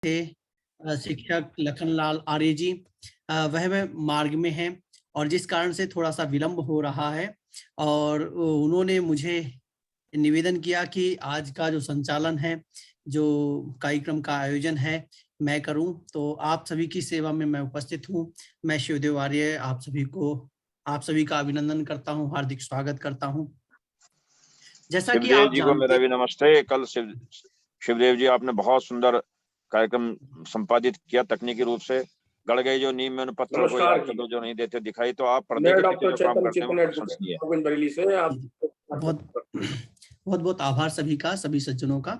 थे शिक्षक लखनलाल आर्य जी, वह मार्ग में हैं और जिस कारण से थोड़ा सा विलंब हो रहा है और उन्होंने मुझे निवेदन किया कि आज का जो संचालन है, जो कार्यक्रम का आयोजन है, मैं करूं। तो आप सभी की सेवा में मैं उपस्थित हूं। मैं शिवदेव आर्य आप सभी का अभिनंदन करता हूं, हार्दिक स्वागत करता हूं। जैसा कि शिवदेव आप जी को मेरा भी नमस्ते। कल शिवदेव जी आपने बहुत सुंदर कार्यक्रम संपादित किया, तकनीकी रूप से गड़ गई जो नींव में उन पत्थरों को याद कर दो जो नहीं देते दिखाई। तो आप पर्दे के पीछे जो काम करते हैं वो प्रशंसनीय है। बहुत बहुत बहुत आभार सभी का, सभी सज्जनों का।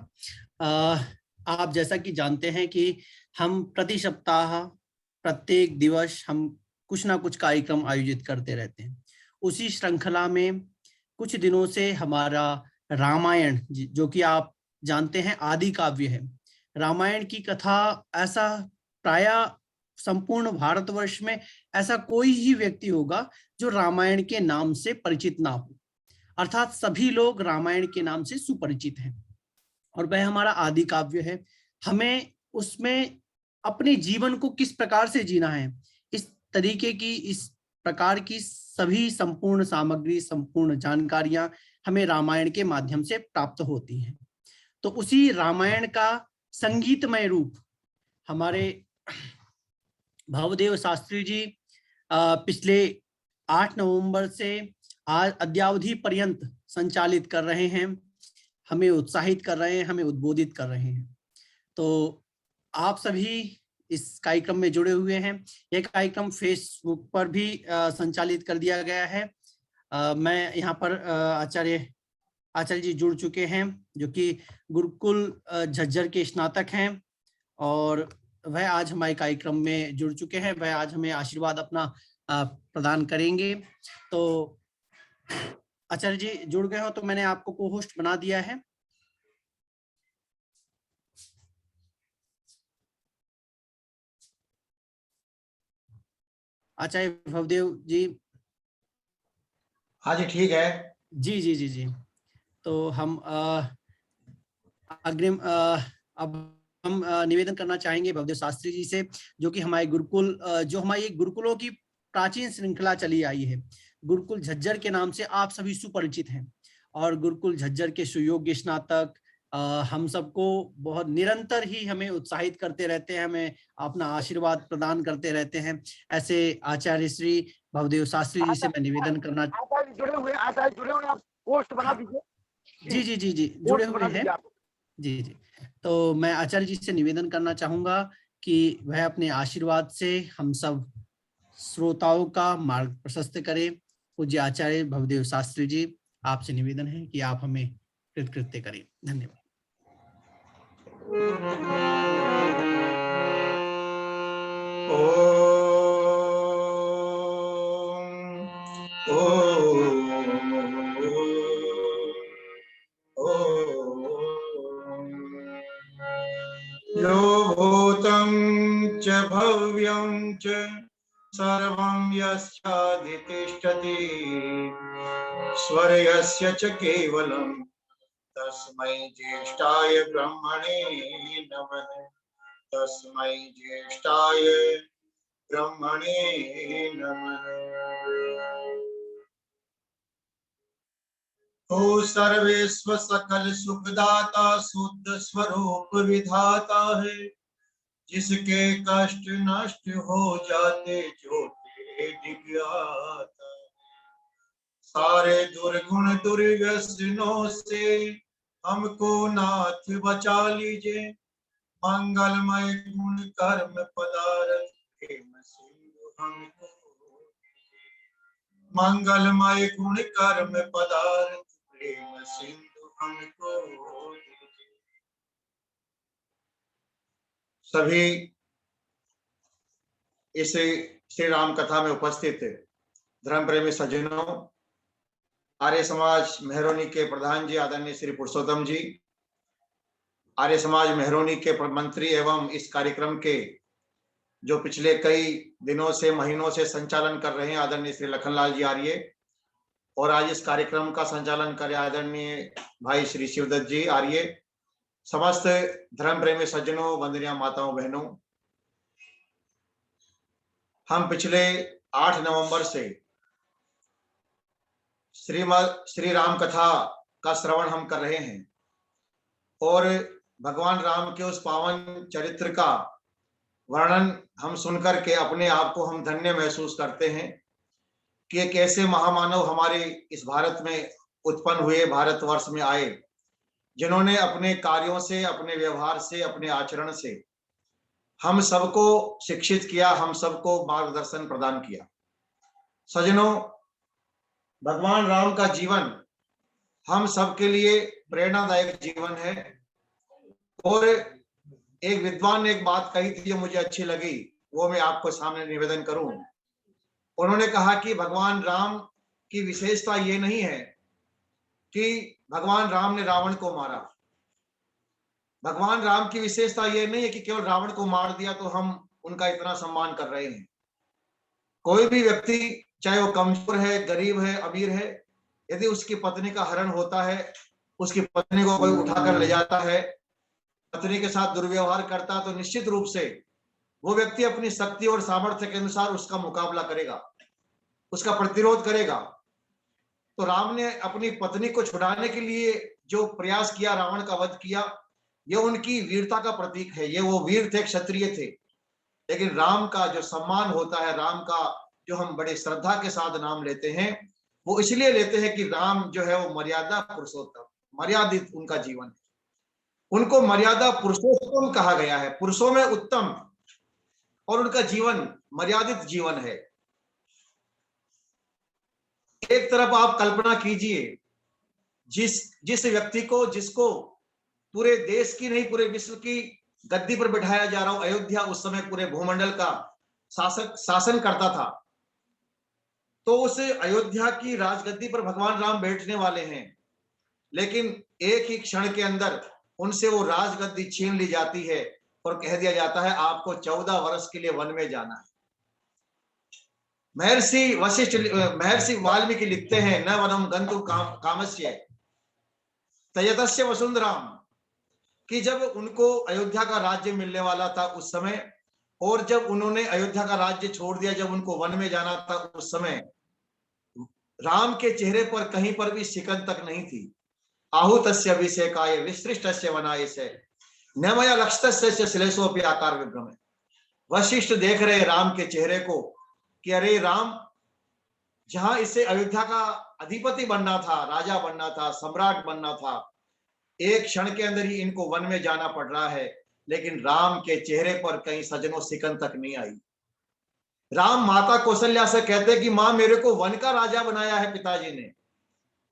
आप जैसा कि जानते हैं कि हम प्रति सप्ताह प्रत्येक दिवस हम कुछ ना कुछ कार्यक्रम आयोजित करते रहते हैं। उसी श्रृंखला में कुछ दिनों से हमारा रामायण, जो कि आप जानते हैं आदि काव्य है, रामायण की कथा ऐसा प्राय संपूर्ण भारतवर्ष में ऐसा कोई ही व्यक्ति होगा जो रामायण के नाम से परिचित ना हो, अर्थात सभी लोग रामायण के नाम से सुपरिचित हैं और वह हमारा आदि काव्य है। हमें उसमें अपने जीवन को किस प्रकार से जीना है, इस तरीके की, इस प्रकार की सभी संपूर्ण सामग्री, संपूर्ण जानकारियां हमें रामायण के माध्यम से प्राप्त होती हैं। तो उसी रामायण का संगीतमय रूप हमारे भवदेव शास्त्री जी पिछले 8 नवंबर से आज अद्यावधि पर्यंत संचालित कर रहे हैं, हमें उत्साहित कर रहे हैं, हमें उद्बोधित कर रहे हैं। तो आप सभी इस कार्यक्रम में जुड़े हुए हैं। यह कार्यक्रम फेसबुक पर भी संचालित कर दिया गया है। मैं यहाँ पर आचार्य जी जुड़ चुके हैं जो कि गुरुकुल झज्जर के स्नातक हैं और वह आज हमारे कार्यक्रम में जुड़ चुके हैं। वह आज हमें आशीर्वाद अपना प्रदान करेंगे। तो आचार्य जी जुड़ गए हो तो मैंने आपको को होस्ट बना दिया है। आचार्य भवदेव जी। हाँ जी ठीक है। जी जी जी जी। तो हम अग्रिम अब हम निवेदन करना चाहेंगे भवदेव शास्त्री जी से, जो कि हमारे गुरुकुल जो हमारी गुरुकुलों की प्राचीन श्रृंखला चली आई है, गुरुकुल झज्जर के नाम से आप सभी सुपरिचित हैं और गुरुकुल झज्जर के सुयोग्य स्नातक हम सबको बहुत निरंतर ही हमें उत्साहित करते रहते हैं, हमें अपना आशीर्वाद प्रदान करते रहते हैं। ऐसे आचार्य श्री भवदेव शास्त्री जी से मैं निवेदन करना जुड़े हुए आप पोस्ट बना दीजिए। जी जी जी जी जुड़े हुए हैं। जी जी। तो मैं आचार्य जी से निवेदन करना चाहूंगा कि वह अपने आशीर्वाद से हम सब श्रोताओं का मार्ग प्रशस्त करें। पूज्य आचार्य भवदेव शास्त्री जी, आपसे निवेदन है कि आप हमें कृतकृत्य करें। धन्यवाद। यो भूतं च भव्यं च सर्वं यस्याधितिष्ठति स्वर्यस्य च केवलं तस्मै ज्येष्ठाय ब्रह्मणे नमः। तस्मै ज्येष्ठाय ब्रह्मणे नमः। ओ सर्वेश्वर सकल सुखदाता शुद्ध स्वरूप विधाता है, जिसके कष्ट नष्ट हो जाते जो दिव्याता। सारे दुर्गुण दुर्व्यसनों से हमको नाथ बचा लीजिए। मंगलमय गुण कर्म पदार्थ प्रेम सिंधु हमको। मंगलमय गुण कर्म पदार्थ प्रेम सिंधु हमको। सभी इस श्री राम कथा में उपस्थित धर्म प्रेमी सज्जनों, आर्य समाज मेहरोनी के प्रधान जी आदरणीय श्री पुरुषोत्तम जी, आर्य समाज मेहरोनी के मंत्री एवं इस कार्यक्रम के जो पिछले कई दिनों से महीनों से संचालन कर रहे हैं आदरणीय श्री लखनलाल जी आर्य, और आज इस कार्यक्रम का संचालन कर रहे आदरणीय भाई श्री शिवदत्त जी आर्य, समस्त धर्म प्रेमी सज्जनों, वंदनीय माताओं बहनों, हम पिछले 8 नवंबर से श्री राम कथा का श्रवण हम कर रहे हैं और भगवान राम के उस पावन चरित्र का वर्णन हम सुनकर के अपने आप को हम धन्य महसूस करते हैं कि एक ऐसे महामानव हमारे इस भारत में उत्पन्न हुए, भारतवर्ष में आए, जिन्होंने अपने कार्यों से, अपने व्यवहार से, अपने आचरण से हम सबको शिक्षित किया, हम सबको मार्गदर्शन प्रदान किया। सज्जनों, भगवान राम का जीवन हम सबके लिए प्रेरणादायक जीवन है। और एक विद्वान ने एक बात कही थी जो मुझे अच्छी लगी, वो मैं आपको सामने निवेदन करूं। उन्होंने कहा कि भगवान राम की विशेषता ये नहीं है कि भगवान राम ने रावण को मारा। भगवान राम की विशेषता ये नहीं है कि केवल रावण को मार दिया तो हम उनका इतना सम्मान कर रहे हैं। कोई भी व्यक्ति, चाहे वो कमजोर है, गरीब है, अमीर है, यदि उसकी पत्नी का हरण होता है, उसकी पत्नी को कोई उठाकर ले जाता है, पत्नी के साथ दुर्व्यवहार करता है, तो निश्चित रूप से वो व्यक्ति अपनी शक्ति और सामर्थ्य के अनुसार उसका मुकाबला करेगा, उसका प्रतिरोध करेगा। तो राम ने अपनी पत्नी को छुड़ाने के लिए जो प्रयास किया, रावण का वध किया, ये उनकी वीरता का प्रतीक है। ये वो वीर थे, क्षत्रिय थे। लेकिन राम का जो सम्मान होता है, राम का जो हम बड़े श्रद्धा के साथ नाम लेते हैं, वो इसलिए लेते हैं कि राम जो है वो मर्यादा पुरुषोत्तम, मर्यादित उनका जीवन है। उनको मर्यादा पुरुषोत्तम कहा गया है, पुरुषों में उत्तम, और उनका जीवन मर्यादित जीवन है। एक तरफ आप कल्पना कीजिए, जिस व्यक्ति को, जिसको पूरे देश की नहीं पूरे विश्व की गद्दी पर बिठाया जा रहा हो, अयोध्या उस समय पूरे भूमंडल का शासन करता था, तो उस अयोध्या की राजगद्दी पर भगवान राम बैठने वाले हैं, लेकिन एक ही क्षण के अंदर उनसे वो राजगद्दी छीन ली जाती है और कह दिया जाता है आपको 14 वर्ष के लिए वन में जाना है। महर्षि वाल्मीकि लिखते हैं, न वनम गंतु कामस्य तयतस्य वसुंधराम, कि जब उनको अयोध्या का राज्य मिलने वाला था उस समय, और जब उन्होंने अयोध्या का राज्य छोड़ दिया, जब उनको वन में जाना था उस समय, राम के चेहरे पर कहीं पर भी सिकन तक नहीं थी। आहूतस्य अभिषेकाय विसृष्टस्य वनायसे नमया लक्षतस्य श्लेषोपि आकार विभ्रमे। वशिष्ठ देख रहे राम के चेहरे को कि अरे राम, जहां इसे अयोध्या का अधिपति बनना था, राजा बनना था, सम्राट बनना था, एक क्षण के अंदर ही इनको वन में जाना पड़ रहा है। लेकिन राम के चेहरे पर कहीं सजनों सिकन तक नहीं आई। राम माता कौशल्या से कहते कि मां, मेरे को वन का राजा बनाया है पिताजी ने।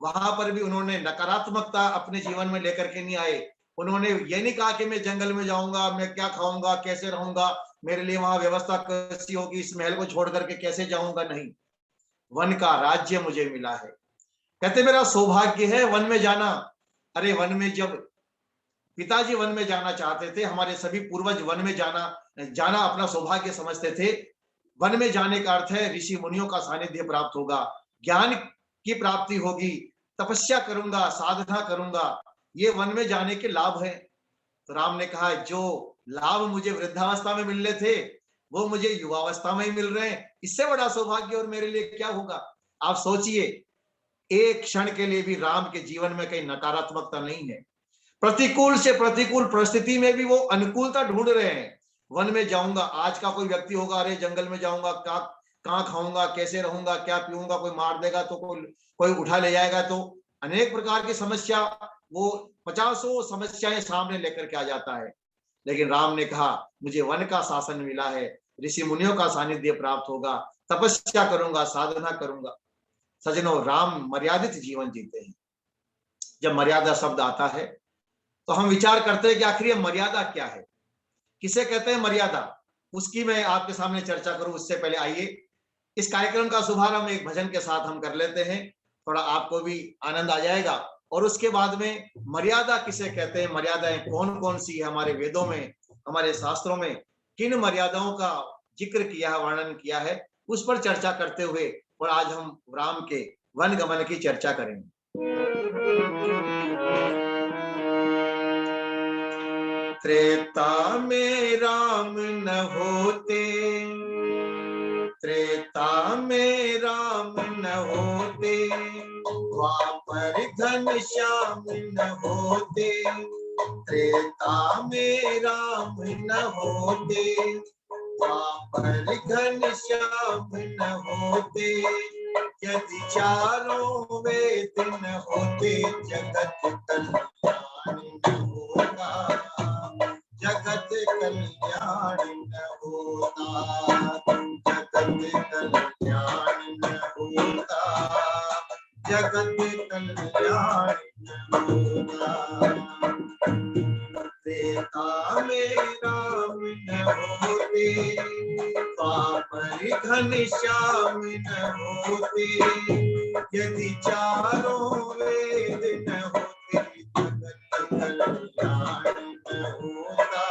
वहां पर भी उन्होंने नकारात्मकता अपने जीवन में लेकर के नहीं आए। उन्होंने ये नहीं कहा कि मैं जंगल में जाऊंगा, मैं क्या खाऊंगा, कैसे रहूंगा, मेरे लिए वहां व्यवस्था कैसी होगी, इस महल को छोड़ करके कैसे जाऊंगा, नहीं, वन का राज्य मुझे मिला है। कहते मेरा सौभाग्य है वन में जाना। अरे वन में जब पिताजी वन में जाना चाहते थे, हमारे सभी पूर्वज वन में जाना अपना सौभाग्य समझते थे। वन में जाने का अर्थ है ऋषि मुनियों का सानिध्य प्राप्त होगा, ज्ञान की प्राप्ति होगी, तपस्या करूंगा, साधना करूंगा, ये वन में जाने के लाभ है। तो राम ने कहा जो लाभ मुझे वृद्धावस्था में मिलने थे वो मुझे युवावस्था में ही मिल रहे हैं, इससे बड़ा सौभाग्य और मेरे लिए क्या होगा। आप सोचिए, एक क्षण के लिए भी राम के जीवन में कहीं नकारात्मकता नहीं है। प्रतिकूल से प्रतिकूल परिस्थिति में भी वो अनुकूलता ढूंढ रहे हैं। वन में जाऊंगा, आज का कोई व्यक्ति होगा, अरे जंगल में जाऊंगा, कहाँ खाऊंगा, कैसे रहूंगा, क्या पीऊंगा, कोई मार देगा तो कोई उठा ले जाएगा, तो अनेक प्रकार की समस्या, वो 50 समस्याएं सामने लेकर के आ जाता है। लेकिन राम ने कहा मुझे वन का शासन मिला है, ऋषि मुनियों का सानिध्य प्राप्त होगा, तपस्या करूंगा, साधना करूंगा। सजनों, राम मर्यादित जीवन जीते हैं। जब मर्यादा शब्द आता है तो हम विचार करते हैं कि आखिर ये मर्यादा क्या है, किसे कहते हैं मर्यादा, उसकी मैं आपके सामने चर्चा करूं। उससे पहले आइए इस कार्यक्रम का शुभारंभ एक भजन के साथ हम कर लेते हैं, थोड़ा आपको भी आनंद आ जाएगा। और उसके बाद में मर्यादा किसे कहते हैं, मर्यादाएं कौन कौन सी है, हमारे वेदों में, हमारे शास्त्रों में किन मर्यादाओं का जिक्र किया है, वर्णन किया है, उस पर चर्चा करते हुए और आज हम राम के वन गमन की चर्चा करेंगे। त्रेता में राम न होते, त्रेता में राम न होते, द्वापर घनश्याम न होते, त्रेता में राम न होते, द्वापर घनश्याम न होते, यदि चारों वेद न होते, जगत कल्याण न होता, जगत कल्याण न होता, जगत कल्याण न होता, जगत कल्याण न होता। त्रेता में राम न होते, द्वापर घनश्याम न होते, यदि चारों वेद न होते, जगत कल्याण न होता,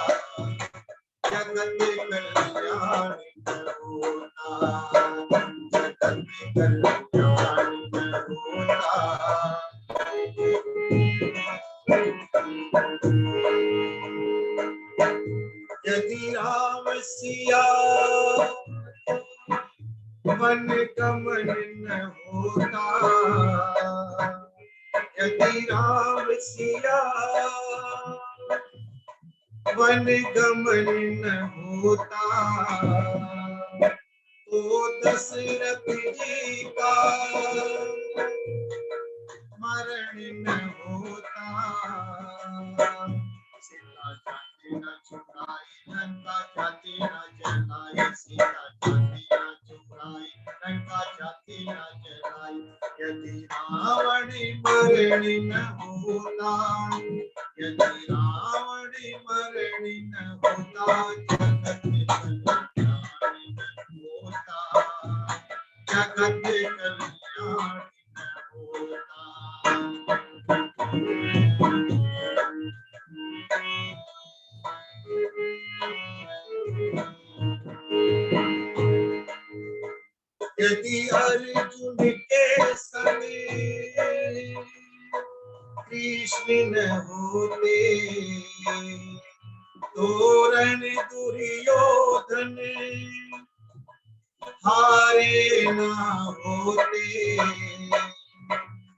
जगत कल्याण न होता, जगत कल्याण न होता। यदि राम सिया वन गमन न होता, यदि राम सिया वन गमन न होता, तो दशरथ जी का मरण न होता, सीता जाति न छुड़ाई, लंका जाति न जलाई, सीता जाति न छुड़ाई, लंका जाति न जलाई, यदि रावण मरण न होता, यदि रावण मरण न होता, जगत कल्याण न होता, जगत कल्याण न होता। यदि अर्जुन के समय कृष्ण न होते, तोरण दुर्योधन हारे न होते,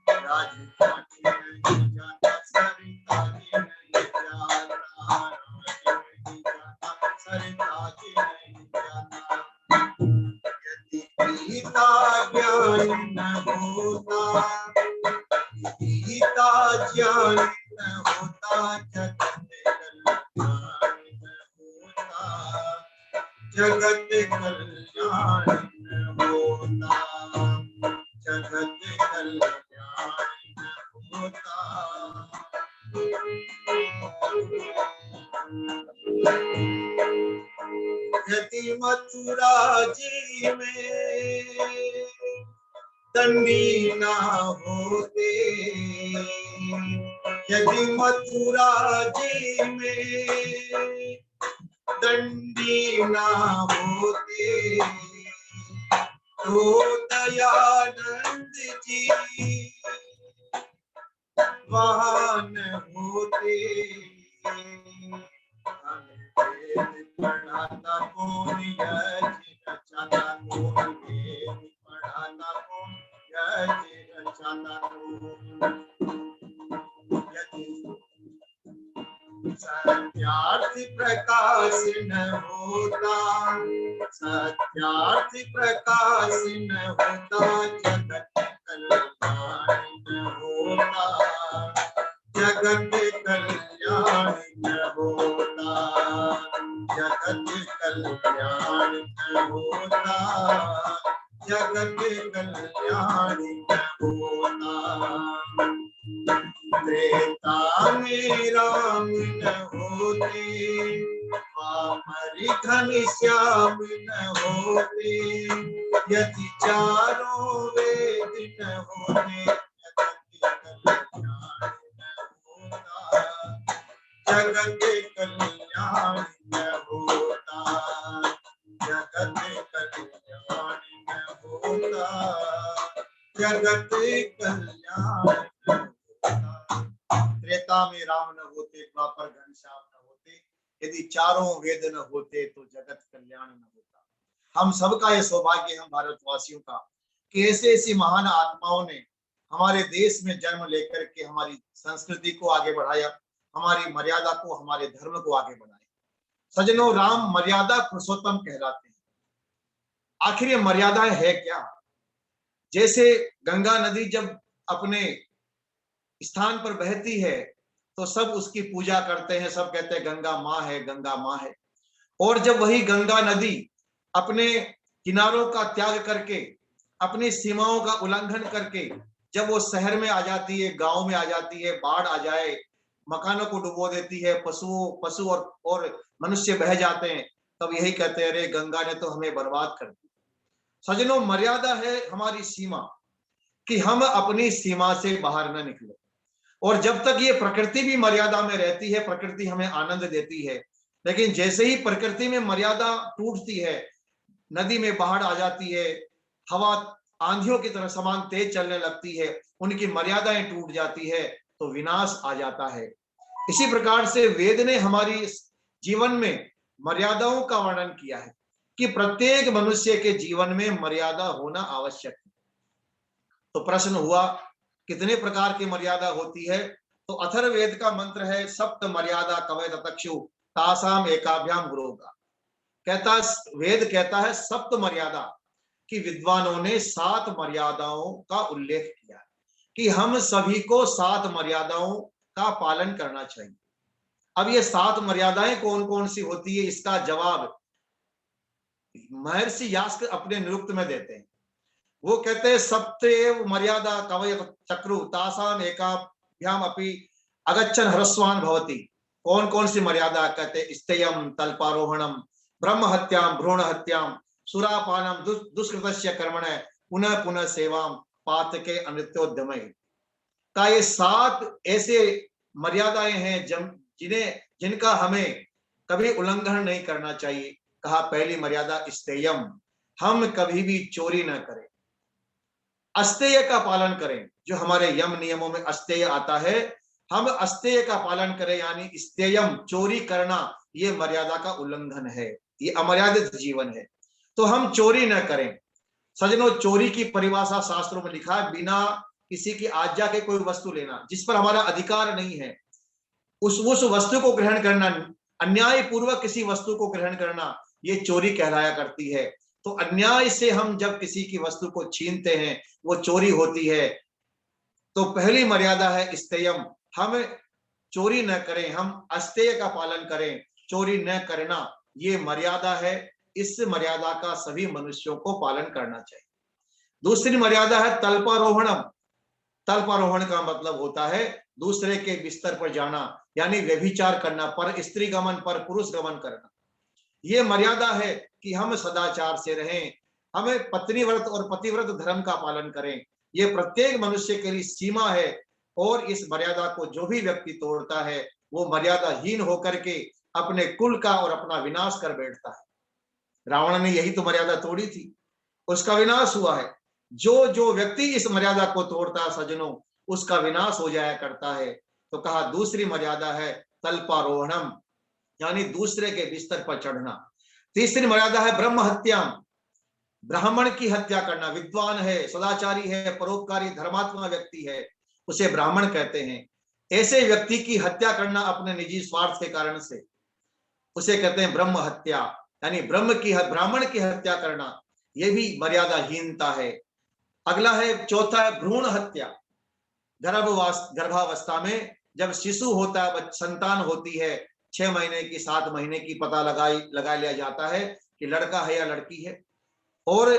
राजधानी नहीं जाता, सरिता जी नहीं जाता, नहीं जाता, सरिता जी नहीं जाता, यदि गीता ज्ञान न होता, गीता ज्ञान न होता, जगत कल्याण न होता, जगत कल्याण न होता, जगत कल्याण न होता। यदि मथुरा जी में दंडी ना होते, यदि मथुरा जी में दंडी ना होते, तो दयानंद जी वहाँ न होते, पढ़ाता कौन, यज्ञ रचाता कौन, वेद पढ़ाता कौन, यज्ञ रचाता कौन, यदि सत्यार्थी प्रकाश न होता, सत्यार्थी प्रकाश न होता, जगत कल्याण न होता, जगत कल्याण न होता, जगत कल्याण न होता, जगत कल्याण न होता। त्रेता में राम न होते, द्वापर घनश्याम न होते, यदि चारों वेद न होते, जगत कल्याण न होता, जगत कल्याण न होता, जगत कल्याण न होता। त्रेता में राम न होते, द्वापर घनश्याम न होते, यदि चारों वेद न होते तो जगत कल्याण न होता। हम सबका ये सौभाग्य, हम भारतवासियों का, कि ऐसे ऐसी महान आत्माओं ने हमारे देश में जन्म लेकर के हमारी संस्कृति को आगे बढ़ाया, हमारी मर्यादा को, हमारे धर्म को आगे बढ़ाया। सज्जनों, राम मर्यादा पुरुषोत्तम कहलाते हैं। आखिर ये मर्यादाएं है क्या? जैसे गंगा नदी जब अपने स्थान पर बहती है तो सब उसकी पूजा करते हैं, सब कहते हैं गंगा माँ है, गंगा माँ है। और जब वही गंगा नदी अपने किनारों का त्याग करके, अपनी सीमाओं का उल्लंघन करके जब वो शहर में आ जाती है, गांव में आ जाती है, बाढ़ आ जाए, मकानों को डुबो देती है, पशु और मनुष्य बह जाते हैं, तब यही कहते हैं, अरे गंगा ने तो हमें बर्बाद कर दिया। सज्जनों, मर्यादा है हमारी सीमा, कि हम अपनी सीमा से बाहर न निकले। और जब तक ये प्रकृति भी मर्यादा में रहती है, प्रकृति हमें आनंद देती है, लेकिन जैसे ही प्रकृति में मर्यादा टूटती है, नदी में बाढ़ आ जाती है, हवा आंधियों की तरह समान तेज चलने लगती है, उनकी मर्यादाएं टूट जाती है, तो विनाश आ जाता है। इसी प्रकार से वेद ने हमारी जीवन में मर्यादाओं का वर्णन किया है, कि प्रत्येक मनुष्य के जीवन में मर्यादा होना आवश्यक है। तो प्रश्न हुआ, कितने प्रकार की मर्यादा होती है? तो अथर्ववेद का मंत्र है, सप्त मर्यादा कवय ततक्षु तासाम एकाभ्याम गुरोगा। वेद कहता है सप्त मर्यादा, कि विद्वानों ने 7 मर्यादाओं का उल्लेख किया, कि हम सभी को 7 मर्यादाओं का पालन करना चाहिए। अब ये 7 मर्यादाएं कौन कौन सी होती है, इसका जवाब महर्षि यास्क अपने निरुक्त में देते हैं। वो कहते हैं सप्तेव मर्यादा कवय चक्रु तासाम एकाभ्याम अपि अगच्छन ह्रस्वान भवति। कौन कौन सी मर्यादा? कहते स्थेयम तल्पारोहणम, ब्रह्म हत्याम, भ्रूण हत्याम, सुरापानम, दुष्कृतस्य कर्मणे, पुनः पुनः सेवाम, पातके अनृत्योद्यमे। का ये 7 ऐसे मर्यादाएं हैं जिनका हमें कभी उल्लंघन नहीं करना चाहिए। कहा पहली मर्यादा स्थेयम, हम कभी भी चोरी न करें, अस्तेय का पालन करें। जो हमारे यम नियमों में अस्तेय आता है, हम अस्तेय का पालन करें, यानी स्थेयम, चोरी करना ये मर्यादा का उल्लंघन है, ये अमर्यादित जीवन है, तो हम चोरी न करें। सज्जनों, चोरी की परिभाषा शास्त्रों में लिखा है, बिना किसी की आज्ञा के कोई वस्तु लेना, जिस पर हमारा अधिकार नहीं है, उस वस्तु को ग्रहण करना, अन्याय पूर्वक किसी वस्तु को ग्रहण करना, ये चोरी कहलाया करती है। तो अन्याय से हम जब किसी की वस्तु को छीनते हैं, वो चोरी होती है। तो पहली मर्यादा है स्थेयम, हम चोरी न करें, हम अस्तेय का पालन करें, चोरी न करना ये मर्यादा है। इस मर्यादा का सभी मनुष्यों को पालन करना चाहिए। दूसरी मर्यादा है तल्पारोहणम। तल्पारोहण का मतलब होता है दूसरे के बिस्तर पर जाना, यानी व्यभिचार करना, पर स्त्री गमन, पर पुरुष गमन करना। ये मर्यादा है कि हम सदाचार से रहें, हमें पत्नी व्रत और पतिव्रत धर्म का पालन करें। ये प्रत्येक मनुष्य के लिए सीमा है, और इस मर्यादा को जो भी व्यक्ति तोड़ता है, वो मर्यादाहीन होकर के अपने कुल का और अपना विनाश कर बैठता है। रावण ने यही तो मर्यादा तोड़ी थी, उसका विनाश हुआ है। जो व्यक्ति इस मर्यादा को तोड़ता है सज्जनों, उसका विनाश हो जाया करता है। तो कहा दूसरी मर्यादा है तल्पारोहणम, यानी दूसरे के बिस्तर पर चढ़ना। तीसरी मर्यादा है ब्रह्म हत्याम, ब्राह्मण की हत्या करना। विद्वान है, सदाचारी है, परोपकारी धर्मात्मा व्यक्ति है, उसे ब्राह्मण कहते हैं। ऐसे व्यक्ति की हत्या करना अपने निजी स्वार्थ के कारण से, उसे कहते हैं ब्रह्म हत्या, यानी ब्राह्मण की हत्या करना, यह भी मर्यादाहीनता है। अगला है, चौथा है भ्रूण हत्या। गर्भावस्था में जब शिशु होता है, संतान होती है, 6 महीने की, 7 महीने की, पता लगा लिया जाता है कि लड़का है या लड़की है, और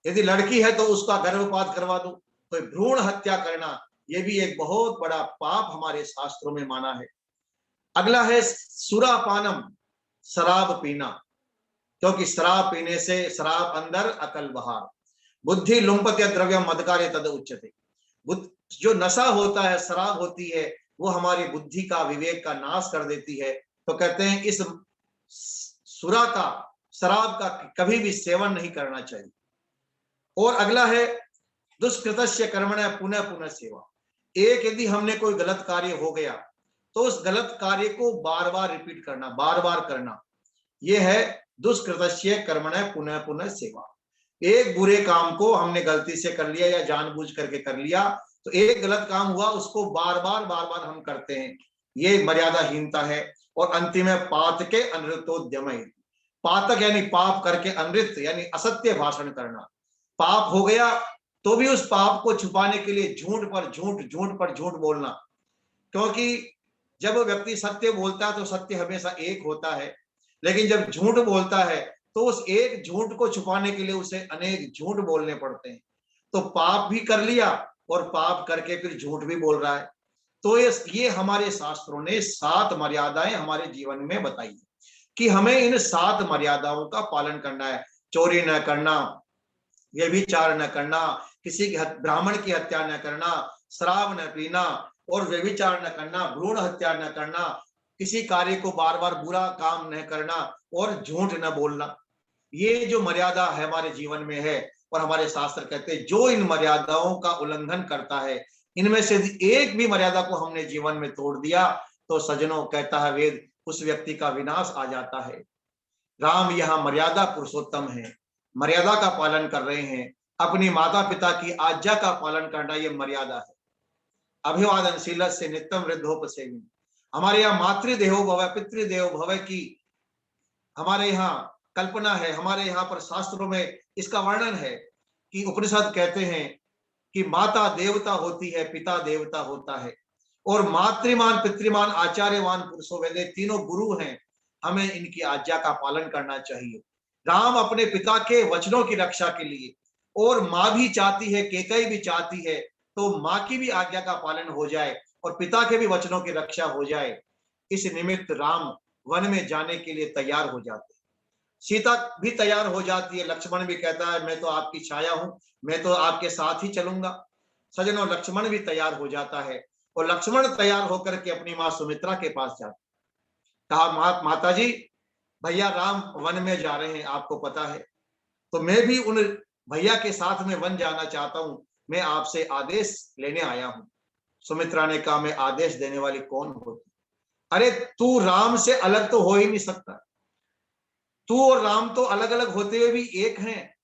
यदि लड़की है तो उसका गर्भपात करवा दो। तो भ्रूण हत्या करना यह भी एक बहुत बड़ा पाप हमारे शास्त्रों में माना है। अगला है सुरापानम, शराब पीना, क्योंकि शराब पीने से शराब अंदर अकल बाहर, बुद्धि लुम्पत्य द्रव्यम मदकार्य तद उच्यते। जो नशा होता है, शराब होती है, वो हमारी बुद्धि का, विवेक का नाश कर देती है। तो कहते हैं इस शराब का कभी भी सेवन नहीं करना चाहिए। और अगला है दुष्कृतस्य कर्मण्य पुनः पुनः सेवा। एक यदि हमने कोई गलत कार्य हो गया तो उस गलत कार्य को बार बार रिपीट करना, बार बार करना, ये है दुष्कृतस्य कर्मणः पुनः पुनः सेवा। एक बुरे काम को हमने गलती से कर लिया या जानबूझ करके कर लिया, तो एक गलत काम हुआ, उसको बार बार हम करते हैं, ये मर्यादाहीनता है। और अंतिम है पातके अनृतोद्यम। पातक यानी पाप करके, अनृत यानी असत्य भाषण करना। पाप हो गया तो भी उस पाप को छुपाने के लिए झूठ पर झूठ, झूठ पर झूठ बोलना, क्योंकि जब व्यक्ति सत्य बोलता है तो सत्य हमेशा एक होता है, लेकिन जब झूठ बोलता है तो उस एक झूठ को छुपाने के लिए उसे अनेक झूठ बोलने पड़ते हैं। तो पाप भी कर लिया और पाप करके फिर झूठ भी बोल रहा है। तो ये हमारे शास्त्रों ने 7 मर्यादाएं हमारे जीवन में बताई है कि हमें इन 7 मर्यादाओं का पालन करना है। चोरी न करना, व्यभिचार न करना, किसी की ब्राह्मण की हत्या न करना, शराब न पीना और व्यभिचार न करना, भ्रूण हत्या न करना, किसी कार्य को बार बार बुरा काम न करना और झूठ न बोलना। ये जो मर्यादा है हमारे जीवन में है, और हमारे शास्त्र कहते हैं जो इन मर्यादाओं का उल्लंघन करता है, इनमें से एक भी मर्यादा को हमने जीवन में तोड़ दिया, तो सज्जनों कहता है वेद, उस व्यक्ति का विनाश आ जाता है। राम यहाँ मर्यादा पुरुषोत्तम है, मर्यादा का पालन कर रहे हैं। अपनी माता पिता की आज्ञा का पालन करना ये मर्यादा है। अभिवादनशील से नित्यम वृद्धोपसेवी। हमारे यहाँ मातृदेवो भव पितृदेवो भव की हमारे यहाँ कल्पना है। हमारे यहाँ पर शास्त्रों में इसका वर्णन है कि उपनिषद कहते हैं कि माता देवता होती है, पिता देवता होता है, और मातृमान पितृमान आचार्यवान पुरुषों वेदे तीनों गुरु हैं। हमें इनकी आज्ञा का पालन करना चाहिए। राम अपने पिता के वचनों की रक्षा के लिए, और माँ भी चाहती है, कैकेयी भी चाहती है, तो माँ की भी आज्ञा का पालन हो जाए और पिता के भी वचनों की रक्षा हो जाए। इस निमित्त राम वन में जाने के लिए तैयार हो जाते हैं। सीता भी तैयार हो जाती है। लक्ष्मण भी कहता है मैं तो आपकी छाया हूं, मैं तो आपके साथ ही चलूंगा। सज्जनों, लक्ष्मण भी तैयार हो जाता है, और लक्ष्मण तैयार होकर के अपनी माँ सुमित्रा के पास जाता। कहा माता जी, भैया राम वन में जा रहे हैं, आपको पता है, तो मैं भी उन भैया के साथ में वन जाना चाहता हूं, मैं आपसे आदेश लेने आया हूं। सुमित्रा ने कहा मैं आदेश देने वाली कौन होती? अरे तू राम से अलग तो हो ही नहीं सकता, तू और राम तो अलग अलग होते हुए भी एक हैं।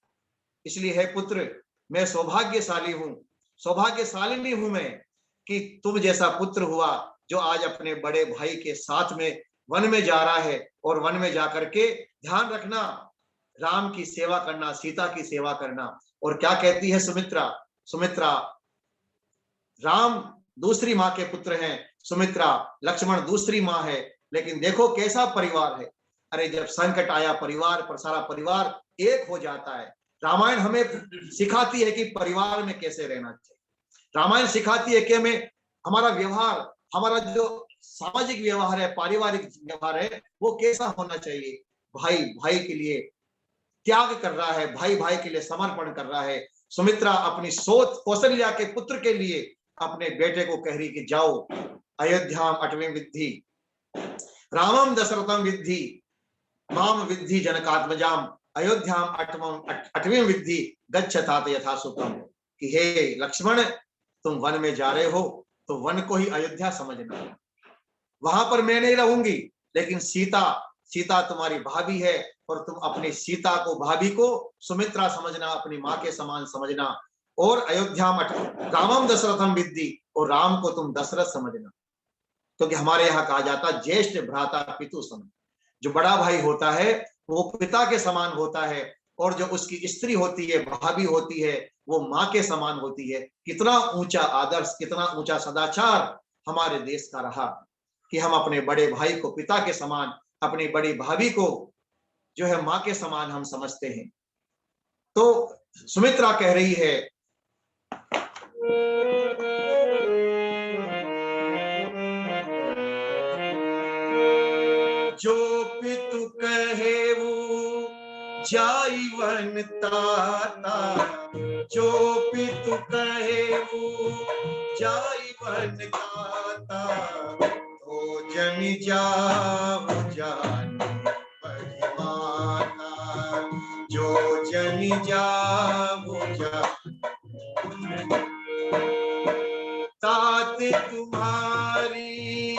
इसलिए है पुत्र, मैं सौभाग्यशाली हूं, सौभाग्यशालिनी हूं मैं कि तुम जैसा पुत्र हुआ जो आज अपने बड़े भाई के साथ में वन में जा रहा है। और वन में जाकर के ध्यान रखना, राम की सेवा करना, सीता की सेवा करना। और क्या कहती है सुमित्रा? सुमित्रा, राम दूसरी माँ के पुत्र हैं, सुमित्रा लक्ष्मण दूसरी माँ है, लेकिन देखो कैसा परिवार है। अरे जब संकट आया परिवार पर, सारा परिवार एक हो जाता है। रामायण हमें सिखाती है कि परिवार में कैसे रहना चाहिए। रामायण सिखाती है कि हमें हमारा व्यवहार, हमारा जो सामाजिक व्यवहार है, पारिवारिक व्यवहार है, वो कैसा होना चाहिए। भाई भाई के लिए त्याग कर रहा है, भाई भाई के लिए समर्पण कर रहा है। सुमित्रा अपनी सोच कौशल्या के पुत्र के लिए अपने बेटे को कह रही कि जाओ अयोध्याम अटवीं विद्धि, रामम दशरथम विद्धि, माम विद्धि जनकात्मजाम, अयोध्याम अटवीं विद्धि गच्छतात यथा सुखम। कि हे लक्ष्मण, तुम वन में जा रहे हो तो वन को ही अयोध्या समझना, वहां पर मैं नहीं रहूंगी, लेकिन सीता तुम्हारी भाभी है, और तुम अपनी सीता को, भाभी को सुमित्रा समझना, अपनी माँ के समान समझना। और अयोध्या रामम दशरथम विद्धि, और राम को तुम दशरथ समझना, क्योंकि हमारे यहाँ कहा जाता ज्येष्ठ भ्राता पितु सम। जो बड़ा भाई होता है वो पिता के समान होता है, और जो उसकी स्त्री होती है, भाभी होती है, वो माँ के समान होती है। कितना ऊंचा आदर्श, कितना ऊंचा सदाचार हमारे देश का रहा कि हम अपने बड़े भाई को पिता के समान, अपनी बड़ी भाभी को जो है माँ के समान हम समझते हैं। तो सुमित्रा कह रही है, जो पितु कहे वो जाई वन ताता, जो पितु कहे वो जाई वन ताता, तो जन जाओ जान परिमाता, जो जन जाओ जान तात तुम्हारी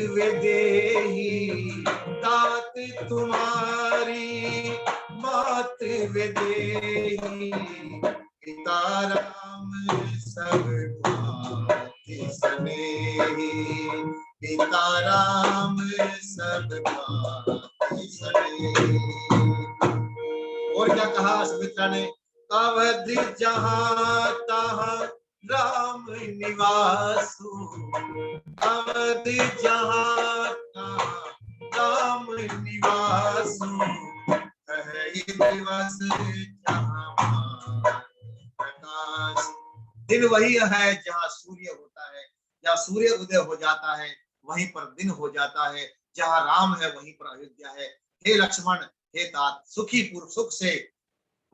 विदेही दात तुम्हारी, मात विदेही पिता राम सब भांति स्नेही, पिता राम सब भांति स्नेही। और क्या कहा सुमित्रा ने, अवधि जहाँ तहाँ राम निवासु, अवधि जहाँ तहाँ राम निवासु, दिवस जहाँ प्रकाश। दिन वही है जहाँ सूर्य होता है, जहाँ सूर्य उदय हो जाता है वहीं पर दिन हो जाता है, जहाँ राम है वहीं पर अयोध्या है। हे लक्ष्मण, हे तात, सुखी पूर्व सुख से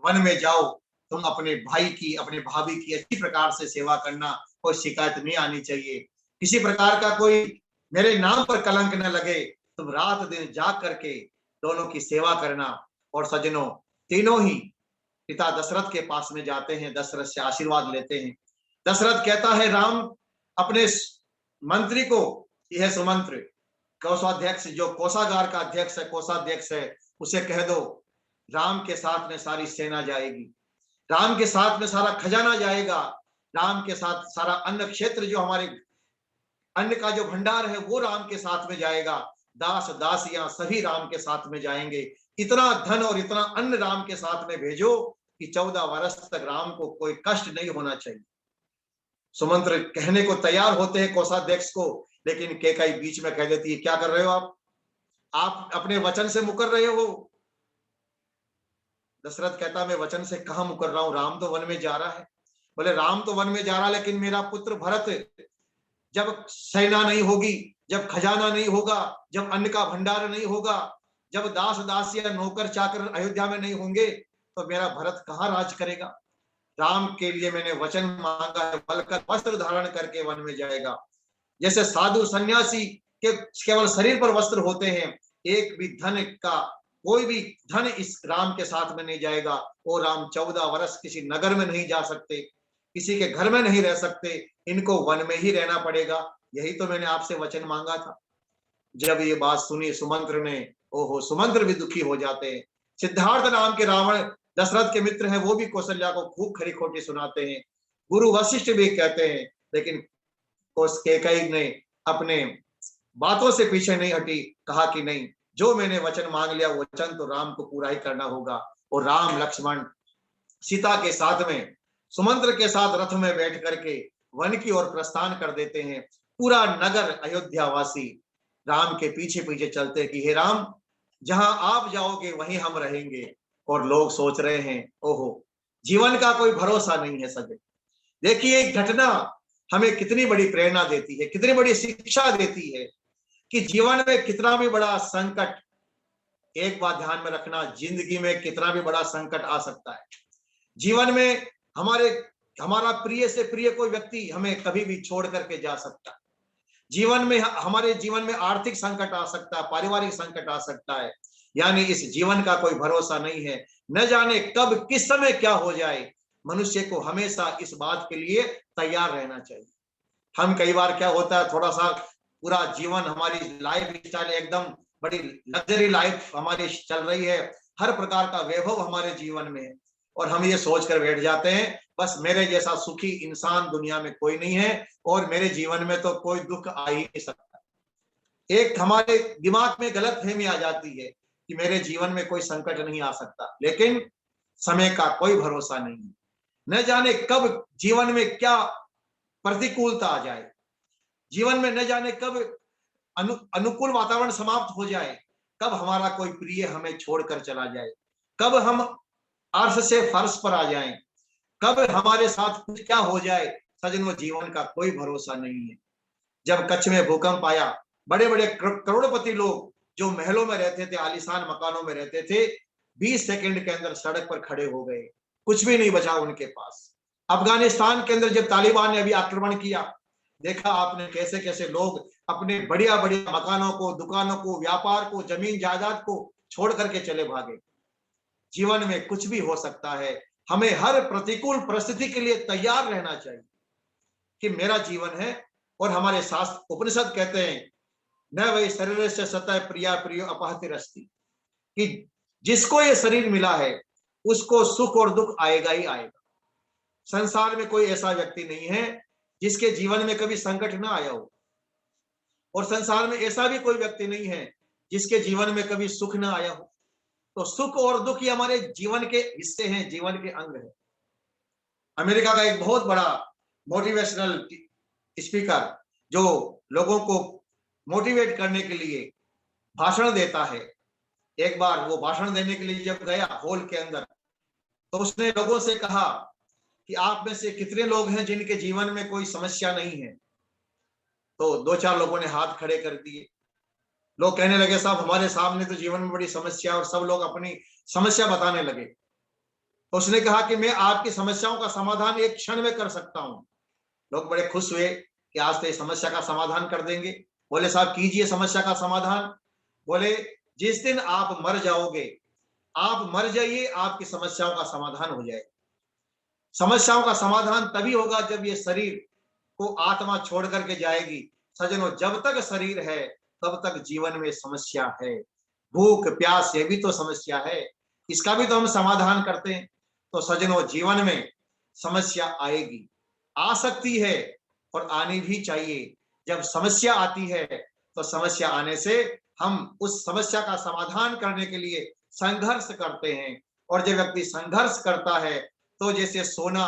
वन में जाओ, तुम अपने भाई की, अपने भाभी की अच्छी प्रकार से सेवा करना, कोई शिकायत नहीं आनी चाहिए, किसी प्रकार का कोई मेरे नाम पर कलंक न लगे, तुम रात दिन जाग करके दोनों की सेवा करना। और सज्जनों, तीनों ही पिता दशरथ के पास में जाते हैं, दशरथ से आशीर्वाद लेते हैं। दशरथ कहता है राम अपने मंत्री को, यह सुमंत्र कोषाध्यक्ष, जो कोषागार का अध्यक्ष है, कोषाध्यक्ष है, उसे कह दो राम के साथ में सारी सेना जाएगी, राम के साथ में सारा खजाना जाएगा, राम के साथ सारा अन्न क्षेत्र, जो हमारे अन्न का जो भंडार है वो राम के साथ में जाएगा, दास दासियां सभी राम के साथ में जाएंगे, इतना धन और इतना अन्न राम के साथ में भेजो कि 14 वर्ष तक राम को कोई कष्ट नहीं होना चाहिए। सुमंत्र कहने को तैयार होते हैं कोषाध्यक्ष को, लेकिन कैकेयी बीच में कह देती है, क्या कर रहे हो आप अपने वचन से मुकर रहे हो। दशरथ कहता, मैं वचन से कहां मुकर रहा हूं, राम तो वन में जा रहा है। बोले राम तो वन में जा रहा, लेकिन मेरा पुत्र भरत, जब सेना नहीं होगी, जब खजाना नहीं होगा, जब अन्न का भंडार नहीं होगा, जब दास दासिया नौकर चाकर अयोध्या में नहीं होंगे, तो मेरा भरत कहाँ राज करेगा। राम के लिए मैंने वचन मांगा है, बलकर वस्त्र धारण करके वन में जाएगा। जैसे साधु सन्यासी के केवल शरीर पर वस्त्र होते हैं, एक भी धन का, कोई भी धन इस राम के साथ में नहीं जाएगा। वो राम 14 वर्ष किसी नगर में नहीं जा सकते, किसी के घर में नहीं रह सकते, इनको वन में ही रहना पड़ेगा, यही तो मैंने आपसे वचन मांगा था। जब ये बात सुनी सुमंत्र ने, ओहो, सुमंत्र भी दुखी हो जाते हैं। सिद्धार्थ नाम के रावण दशरथ के मित्र हैं, वो भी कौशल्या को खूब खरी खोटी सुनाते हैं, गुरु वशिष्ठ भी कहते हैं, लेकिन कैकेयी ने अपने बातों से पीछे नहीं हटी, कहा कि नहीं, जो मैंने वचन मांग लिया वो वचन तो राम को पूरा ही करना होगा। और राम लक्ष्मण सीता के साथ में सुमंत्र के साथ रथ में बैठ करके वन की ओर प्रस्थान कर देते हैं। पूरा नगर अयोध्या वासी राम के पीछे पीछे चलते कि हे राम, जहां आप जाओगे वहीं हम रहेंगे। और लोग सोच रहे हैं, ओहो, जीवन का कोई भरोसा नहीं है। सजे देखिए, एक घटना हमें कितनी बड़ी प्रेरणा देती है, कितनी बड़ी शिक्षा देती है कि जीवन में कितना भी बड़ा संकट, एक बात ध्यान में रखना, जिंदगी में कितना भी बड़ा संकट आ सकता है। जीवन में हमारा प्रिय से प्रिय कोई व्यक्ति हमें कभी भी छोड़ करके जा सकता है। जीवन में हमारे जीवन में आर्थिक संकट आ सकता है, पारिवारिक संकट आ सकता है, यानी इस जीवन का कोई भरोसा नहीं है। न जाने कब किस समय क्या हो जाए। मनुष्य को हमेशा इस बात के लिए तैयार रहना चाहिए। हम कई बार क्या होता है, थोड़ा सा पूरा जीवन, हमारी लाइफ स्टाइल एकदम बड़ी लग्जरी लाइफ हमारी चल रही है, हर प्रकार का वैभव हमारे जीवन में है, और हम ये सोच कर बैठ जाते हैं बस मेरे जैसा सुखी इंसान दुनिया में कोई नहीं है, और मेरे जीवन में तो कोई दुख आ ही नहीं सकता। एक हमारे दिमाग में गलतफहमी आ जाती है कि मेरे जीवन में कोई संकट नहीं आ सकता, लेकिन समय का कोई भरोसा नहीं है। न जाने कब जीवन में क्या प्रतिकूलता आ जाए, जीवन में न जाने कब अनुकूल वातावरण समाप्त हो जाए, कब हमारा कोई प्रिय हमें छोड़कर चला जाए, कब हम अर्श से फर्श पर आ जाएं, कब हमारे साथ कुछ क्या हो जाए। सज्जनों, जीवन का कोई भरोसा नहीं है। जब कच्छ में भूकंप आया, बड़े बड़े करोड़पति लोग जो महलों में रहते थे, आलीशान मकानों में रहते थे, 20 सेकंड के अंदर सड़क पर खड़े हो गए, कुछ भी नहीं बचा उनके पास। अफगानिस्तान के अंदर जब तालिबान ने अभी आक्रमण किया, देखा आपने कैसे कैसे लोग अपने बढ़िया बढ़िया मकानों को, दुकानों को, व्यापार को, जमीन जायदाद को छोड़ करके चले भागे। जीवन में कुछ भी हो सकता है, हमें हर प्रतिकूल परिस्थिति के लिए तैयार रहना चाहिए कि मेरा जीवन है। और हमारे शास्त्र उपनिषद कहते हैं, न वही शरीर से सतः प्रिया प्रियो अपहतिरस्ति, कि जिसको ये शरीर मिला है उसको सुख और दुख आएगा ही आएगा। संसार में कोई ऐसा व्यक्ति नहीं है जिसके जीवन में कभी संकट ना आया हो, और संसार में ऐसा भी कोई व्यक्ति नहीं है जिसके जीवन में कभी सुख ना आया हो। तो सुख और दुख ये हमारे जीवन के हिस्से हैं, जीवन के अंग हैं। अमेरिका का एक बहुत बड़ा मोटिवेशनल स्पीकर जो लोगों को मोटिवेट करने के लिए भाषण देता है, एक बार वो भाषण देने के लिए जब गया हॉल के अंदर, तो उसने लोगों से कहा कि आप में से कितने लोग हैं जिनके जीवन में कोई समस्या नहीं है। तो 2-4 लोगों ने हाथ खड़े कर दिए। लोग कहने लगे साहब हमारे सामने तो जीवन में बड़ी समस्या, और सब लोग अपनी समस्या बताने लगे। तो उसने कहा कि मैं आपकी समस्याओं का समाधान एक क्षण में कर सकता हूं। लोग बड़े खुश हुए कि आज तो इस समस्या का समाधान कर देंगे। बोले साहब कीजिए समस्या का समाधान। बोले जिस दिन आप मर जाओगे, आप मर जाइए, आपकी समस्याओं का समाधान हो जाए। समस्याओं का समाधान तभी होगा जब ये शरीर को आत्मा छोड़ करके जाएगी। सज्जनों, जब तक शरीर है तब तक जीवन में समस्या है। भूख प्यास ये भी तो समस्या है, इसका भी तो हम समाधान करते हैं। तो सज्जनों, जीवन में समस्या आएगी, आ सकती है और आनी भी चाहिए। जब समस्या आती है तो समस्या आने से हम उस समस्या का समाधान करने के लिए संघर्ष करते हैं। और जब व्यक्ति संघर्ष करता है तो जैसे सोना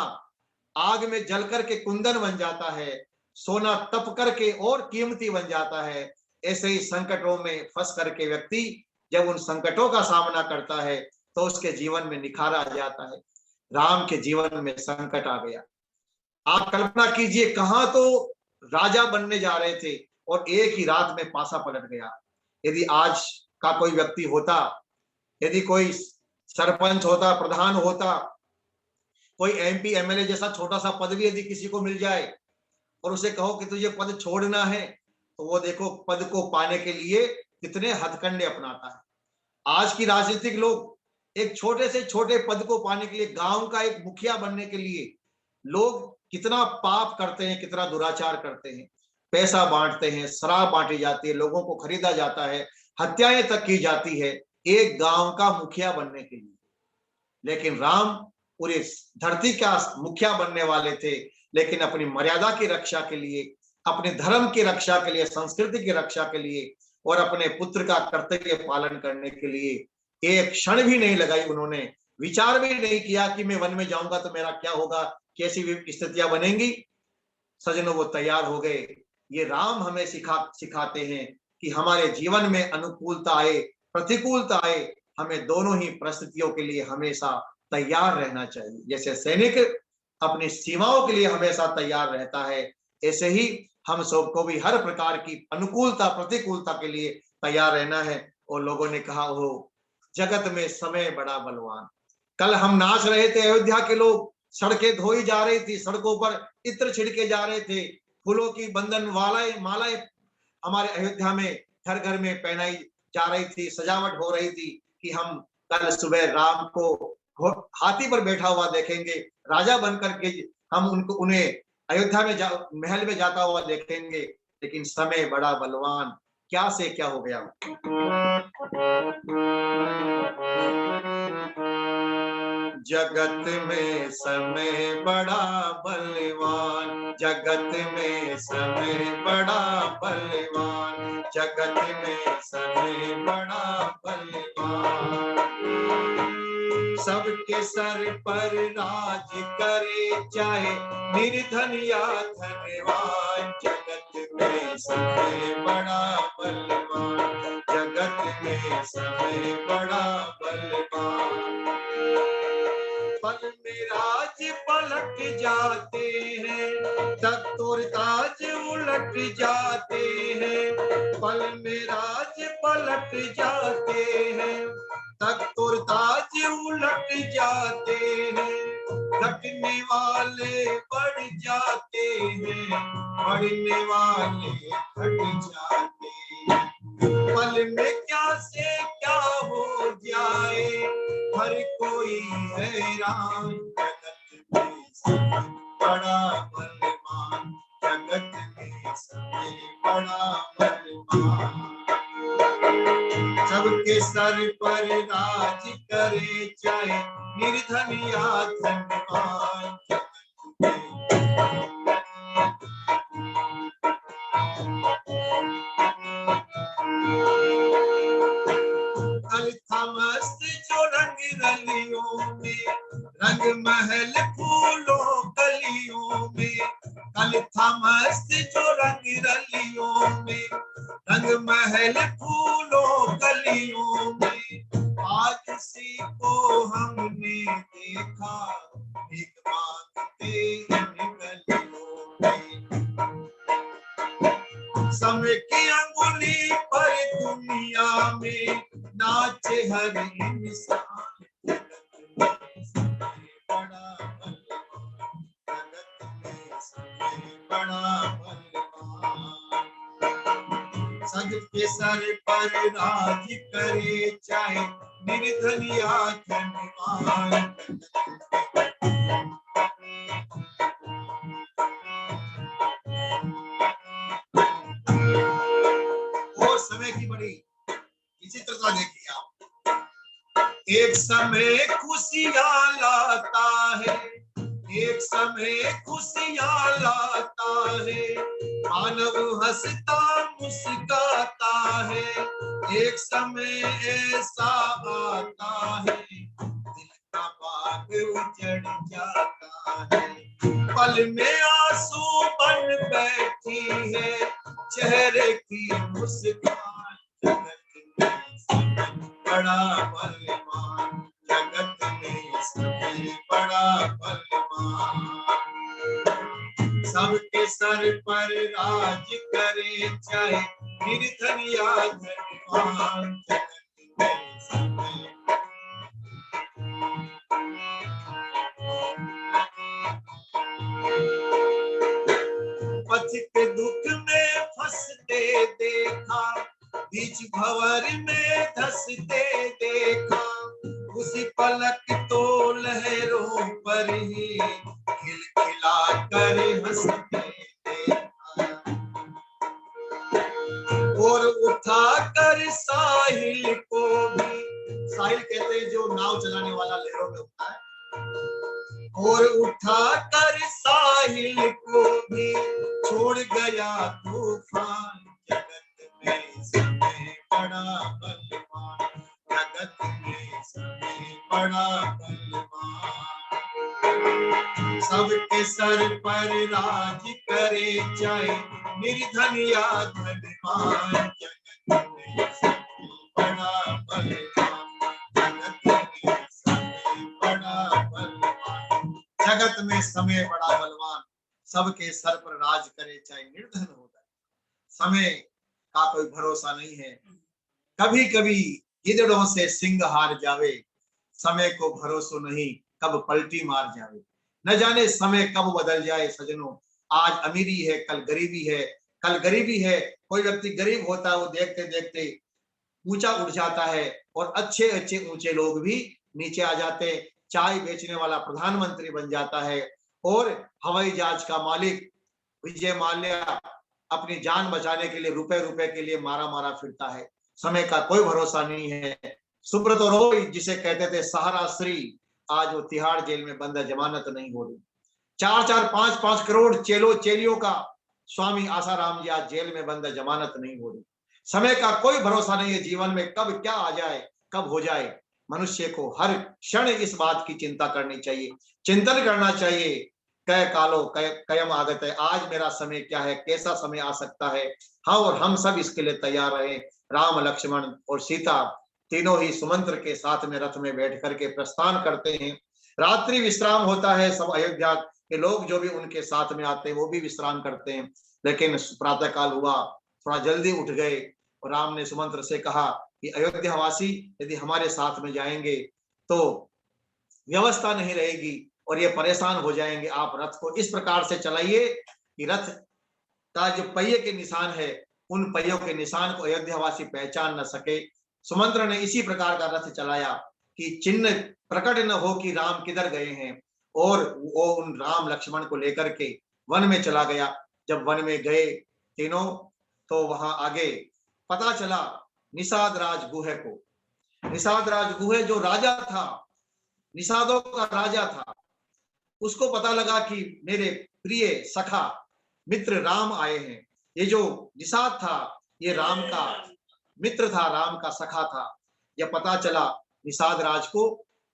आग में जल करके कुंदन बन जाता है, सोना तप करके और कीमती बन जाता है, ऐसे ही संकटों में फंस करके व्यक्ति जब उन संकटों का सामना करता है तो उसके जीवन में निखार आ जाता है। राम के जीवन में संकट आ गया। आप कल्पना कीजिए, कहां तो राजा बनने जा रहे थे और एक ही रात में पासा पलट गया। यदि आज का कोई व्यक्ति होता, यदि कोई सरपंच होता, प्रधान होता, कोई एमपी एमएलए जैसा छोटा सा पद भी यदि किसी को मिल जाए और उसे कहो कि तुझे पद छोड़ना है, तो वो देखो पद को पाने के लिए कितने हथकंडे अपनाता है। आज की राजनीतिक लोग एक छोटे से छोटे पद को पाने के लिए, गांव का एक मुखिया बनने के लिए लोग कितना पाप करते हैं, कितना दुराचार करते हैं। पैसा बांटते हैं, शराब बांटी जाती है, लोगों को खरीदा जाता है, हत्याएं तक की जाती है एक गांव का मुखिया बनने के लिए। लेकिन राम पूरी धरती का मुखिया बनने वाले थे, लेकिन अपनी मर्यादा की रक्षा के लिए, अपने धर्म की रक्षा के लिए, संस्कृति की रक्षा के लिए और अपने पुत्र का कर्तव्य पालन करने के लिए एक क्षण भी नहीं लगाई उन्होंने। विचार भी नहीं किया कि मैं वन में जाऊंगा तो मेरा क्या होगा, कैसी स्थितियां बनेंगी। सजनों, वो तैयार हो गए। ये राम हमें सिखाते हैं कि हमारे जीवन में अनुकूलता आए, प्रतिकूलता आए, हमें दोनों ही परिस्थितियों के लिए हमेशा तैयार रहना चाहिए। जैसे सैनिक अपनी सीमाओं के लिए हमेशा तैयार रहता है, ऐसे ही हम सबको भी हर प्रकार की अनुकूलता प्रतिकूलता के लिए तैयार रहना है। और लोगों ने कहा, हो जगत में समय बड़ा बलवान। कल हम नाच रहे थे, अयोध्या के लोग, सड़कें धोई जा रही थी, सड़कों पर इत्र छिड़के जा रहे थे, फूलों की बंधन मालाएं हमारे अयोध्या में घर घर में पहनाई जा रही थी, सजावट हो रही थी कि हम कल सुबह राम को हाथी पर बैठा हुआ देखेंगे, राजा बनकर के हम उन्हें अयोध्या में महल में जाता हुआ देखेंगे। लेकिन समय बड़ा बलवान, क्या से क्या हो गया। जगत में समय बड़ा बलवान, जगत में समय बड़ा बलवान, जगत में समय बड़ा बलवान। सबके सर पर राज करे, चाहे निर्धन या धनवान, जगत में समय बड़ा बलवान, जगत में समय बड़ा बलवान। पल में राज पलट जाते हैं, तख्त और ताज उलट जाते हैं, पल में राज पलट जाते हैं, तख्त और ताज उलट जाते हैं, घटने वाले बढ़ जाते हैं, बढ़ने वाले घट जाते हैं। पल में क्या से क्या हो जाए, हर कोई हैरान, जगत में समय बड़ा बलवान, जगत में समय बड़ा बलवान। सबके सर पर राज करे, चाहे निर्धन या धनवान। कल था मस्त जो रंग रलियों में, रंग महल फूलों कलियों में। कल था मस्त जो रंग रलियों में, रंग महल फूलों कलियों में। आज उसी को हमने देखा, भीख मांगते इन गलियों में। समय की अंगुली पर दुनिया में नाचे हर इंसान। बड़ा बलवान जगत में समय बड़ा बलवान। सबके सर पर राज करे, चाहे निर्धन या धनवान। और समय की बड़ी विचित्रता देखिए आप। एक समय खुशियां लाता है, एक समय खुशियां लाता है। मानव हंसता मुस्काता है, एक समय ऐसा आता है, दिल का बाग उजड़ जाता है। पल में आंसू बन बैठी है चेहरे की मुस्कान। जगत में समय बड़ा बलवान, जगत में समय बड़ा बलवान। सबके सर पर राज करे, चाहे निर्धन या धनवान। जगत में समय पथ के दुख में फंसते देखा, बीच भंवर में धंसते देखा। उसी पलक तो लहरों पर ही खिलखिला कर हंसते देखा। और उठा कर साहिल को भी, साहिल कहते हैं जो नाव चलाने वाला लहरों में होता है। और उठा कर साहिल को भी छोड़ गया तूफान। जगत में समय बड़ा बलवान, जगत में समय बड़ा बलवान। सबके सर पर राज करे, चाहे निर्धन या धनवान। जगत में समय बड़ा बलवान, जगत में समय बड़ा बलवान। जगत में समय बड़ा बलवान, सबके सर पर राज करे, चाहे निर्धन हो जाए। समय का कोई भरोसा नहीं है, कभी कभी गिदड़ों से सिंह हार जावे। समय को भरोसा नहीं, कब पलटी मार जावे। न जाने समय कब बदल जाए सजनों। आज अमीरी है, कल गरीबी है, कल गरीबी है। कोई व्यक्ति गरीब होता है, वो देखते देखते ऊंचा उठ जाता है, और अच्छे अच्छे ऊंचे लोग भी नीचे आ जाते हैं। चाय बेचने वाला प्रधानमंत्री बन जाता है, और हवाई जहाज का मालिक विजय माल्या अपनी जान बचाने के लिए रुपए रुपए के लिए मारा मारा फिरता है। समय का कोई भरोसा नहीं है। सुब्रत रॉय जिसे कहते थे सहारा श्री, आज वो तिहाड़ जेल में बंद है, जमानत नहीं हो रही। 4-4, 5-5 करोड़ चेलो चेलियों का स्वामी आसाराम जी आज जेल में बंद है, जमानत नहीं हो रही। समय का कोई भरोसा नहीं है, जीवन में कब क्या आ जाए, कब हो जाए। मनुष्य को हर क्षण इस बात की चिंता करनी चाहिए, चिंतन करना चाहिए। कै कालो कयम आगत है, आज मेरा समय क्या है, कैसा समय आ सकता है। हाँ, और हम सब इसके लिए तैयार रहे। राम लक्ष्मण और सीता तीनों ही सुमंत्र के साथ में रथ में बैठ करके प्रस्थान करते हैं। रात्रि विश्राम होता है, सब अयोध्या के लोग जो भी उनके साथ में आते हैं वो भी विश्राम करते हैं। लेकिन प्रातः काल हुआ, थोड़ा जल्दी उठ गए, और राम ने सुमंत्र से कहा कि अयोध्यावासी यदि हमारे साथ में जाएंगे तो व्यवस्था नहीं रहेगी और ये परेशान हो जाएंगे। आप रथ को इस प्रकार से चलाइए कि रथ का जो पहिए के निशान है, उन पहियों के निशान को अयोध्यावासी पहचान न सके। सुमंत्र ने इसी प्रकार का रथ चलाया कि चिन्ह प्रकट न हो कि राम किधर गए हैं, और वो उन राम लक्ष्मण को लेकर के वन में चला गया। जब वन में गए तीनों, तो वहां आगे पता चला निषाद राज गुह को, निषाद राज गुहे जो राजा था, निषादों का राजा था, उसको पता लगा कि मेरे प्रिय सखा मित्र राम आए हैं। ये जो निषाद था ये राम का मित्र था, राम का सखा था। जब पता चला निषाद राज को,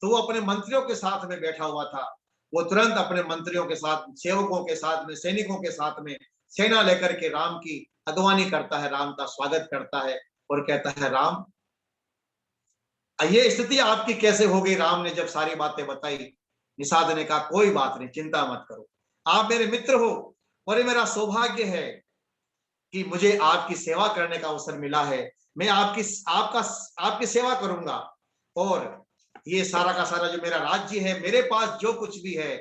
तो वो अपने मंत्रियों के साथ में बैठा हुआ था। वो तुरंत अपने मंत्रियों के साथ, सेवकों के साथ में, सैनिकों के साथ में सेना लेकर के राम की अगवानी करता है, राम का स्वागत करता है और कहता है, राम ये स्थिति आपकी कैसे हो गई? राम ने जब सारी बातें बताई, निषाद ने कहा, कोई बात नहीं, चिंता मत करो, आप मेरे मित्र हो और ये मेरा सौभाग्य है कि मुझे आपकी सेवा करने का अवसर मिला है। मैं आपकी सेवा करूंगा और ये सारा का सारा जो मेरा राज्य है, मेरे पास जो कुछ भी है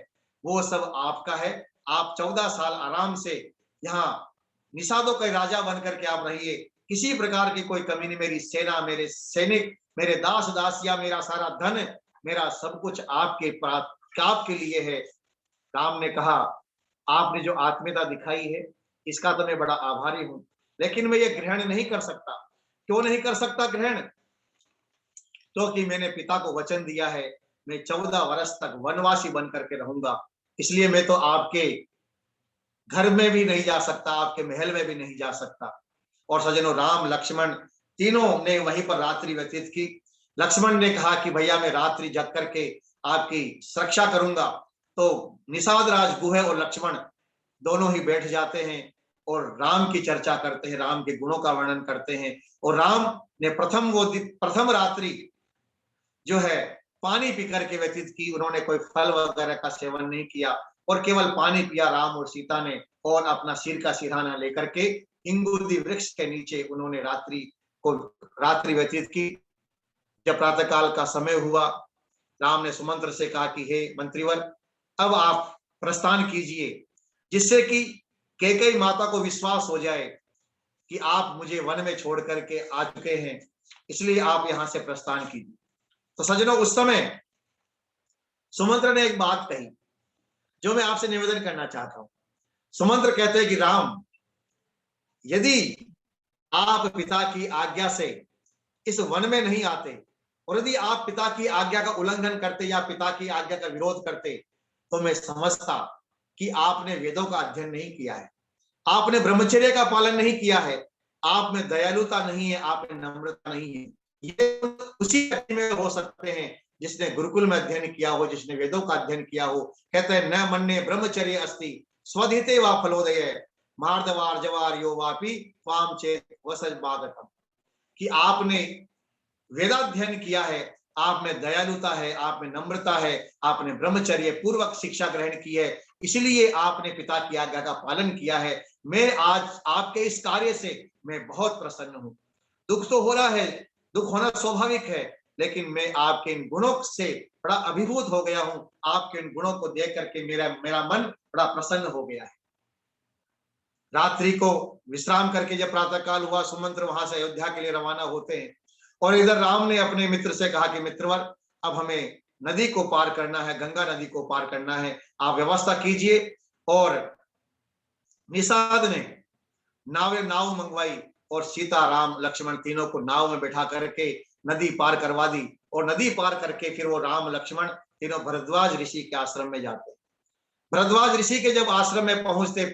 वो सब आपका है। आप 14 साल आराम से यहाँ निषादों के राजा बनकर के आप रहिए, किसी प्रकार की कोई कमी नहीं। मेरी सेना, मेरे सैनिक, मेरे दास दासिया, मेरा सारा धन, मेरा सब कुछ आपके लिए है। राम ने कहा, आपने जो आत्मीयता दिखाई है इसका तो मैं बड़ा आभारी हूं, लेकिन मैं ये ग्रहण नहीं कर सकता। क्यों नहीं कर सकता ग्रहण? क्योंकि मैंने पिता को वचन दिया है, मैं 14 वर्ष तक वनवासी बन करके रहूंगा, इसलिए मैं तो आपके घर में भी नहीं जा सकता, आपके महल में भी नहीं जा सकता। और सजनों, राम लक्ष्मण तीनों ने वहीं पर रात्रि व्यतीत की। लक्ष्मण ने कहा कि भैया मैं रात्रि जग करके आपकी सुरक्षा करूंगा। तो निषाद राज गुहे और लक्ष्मण दोनों ही बैठ जाते हैं और राम की चर्चा करते हैं, राम के गुणों का वर्णन करते हैं। और राम ने प्रथम रात्रि जो है पानी पी करके व्यतीत की। उन्होंने कोई फल वगैरह का सेवन नहीं किया और केवल पानी पिया राम और सीता ने, और अपना सिर का सिरहाना लेकर के इंगुदी वृक्ष के नीचे उन्होंने रात्रि व्यतीत की। जब प्रातःकाल का समय हुआ, राम ने सुमंत्र से कहा कि हे मंत्रीवर, अब आप प्रस्थान कीजिए, जिससे कि कैकेयी माता को विश्वास हो जाए कि आप मुझे वन में छोड़ करके आ चुके हैं, इसलिए आप यहां से प्रस्थान कीजिए। तो सज्जनों, उस समय सुमंत्र ने एक बात कही जो मैं आपसे निवेदन करना चाहता हूं। सुमंत्र कहते हैं कि राम, यदि आप पिता की आज्ञा से इस वन में नहीं आते और यदि आप पिता की आज्ञा का उल्लंघन करते या पिता की आज्ञा का विरोध करते, तो मैं समझता कि आपने वेदों का अध्ययन नहीं किया है, आपने ब्रह्मचर्य का पालन नहीं किया है, आप में दयालुता नहीं है, आप में नम्रता नहीं है। ये उसी व्यक्ति में हो सकते हैं जिसने गुरुकुल में अध्ययन किया हो, जिसने वेदों का अध्ययन किया हो। कहते हैं, न मन्ये ब्रह्मचर्य अस्ति स्वधिते वा फलोदय मार्दवार जवार यो वापी वाम चेत वसज बागतम, कि आपने वेदाध्ययन किया है, आप में दयालुता है, आप में नम्रता है, आपने ब्रह्मचर्य पूर्वक शिक्षा ग्रहण की है, इसलिए आपने पिता की आज्ञा का पालन किया है। मैं आज आपके इस कार्य से मैं बहुत प्रसन्न हूं। दुख तो हो रहा है, दुख होना स्वाभाविक है, लेकिन मैं आपके इन गुणों से बड़ा अभिभूत हो गया हूं। आपके इन गुणों को देख करके मेरा मन बड़ा प्रसन्न हो गया है। रात्रि को विश्राम करके जब प्रातःकाल हुआ, सुमंत्र वहां से अयोध्या के लिए रवाना होते हैं। और इधर राम ने अपने मित्र से कहा कि मित्रवर, अब हमें नदी को पार करना है, गंगा नदी को पार करना है, आप व्यवस्था कीजिए। और निषाद ने नाव मंगवाई और सीता, राम, लक्ष्मण तीनों को नाव में बैठा करके नदी पार करवा दी। और नदी पार करके फिर वो राम लक्ष्मण तीनों भरद्वाज ऋषि के आश्रम में जाते। भरद्वाज ऋषि के जब आश्रम में पहुंचते,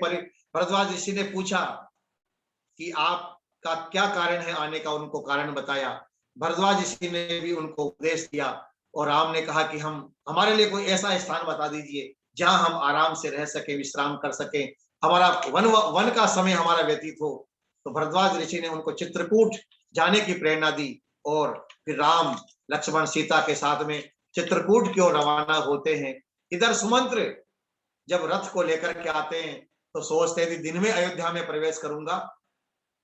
भरद्वाज ऋषि ने पूछा कि आपका क्या कारण है आने का, उनको कारण बताया। भरद्वाज ऋषि ने भी उनको उपदेश दिया और राम ने कहा कि हमारे लिए कोई ऐसा स्थान बता दीजिए जहां हम आराम से रह सके, विश्राम कर सके, हमारा वन का समय हमारा व्यतीत हो। तो भरद्वाज ऋषि ने उनको चित्रकूट जाने की प्रेरणा दी और फिर राम, लक्ष्मण, सीता के साथ में चित्रकूट की ओर रवाना होते हैं। इधर सुमंत्र जब रथ को लेकर के आते हैं तो सोचते हैं दिन में अयोध्या में प्रवेश करूंगा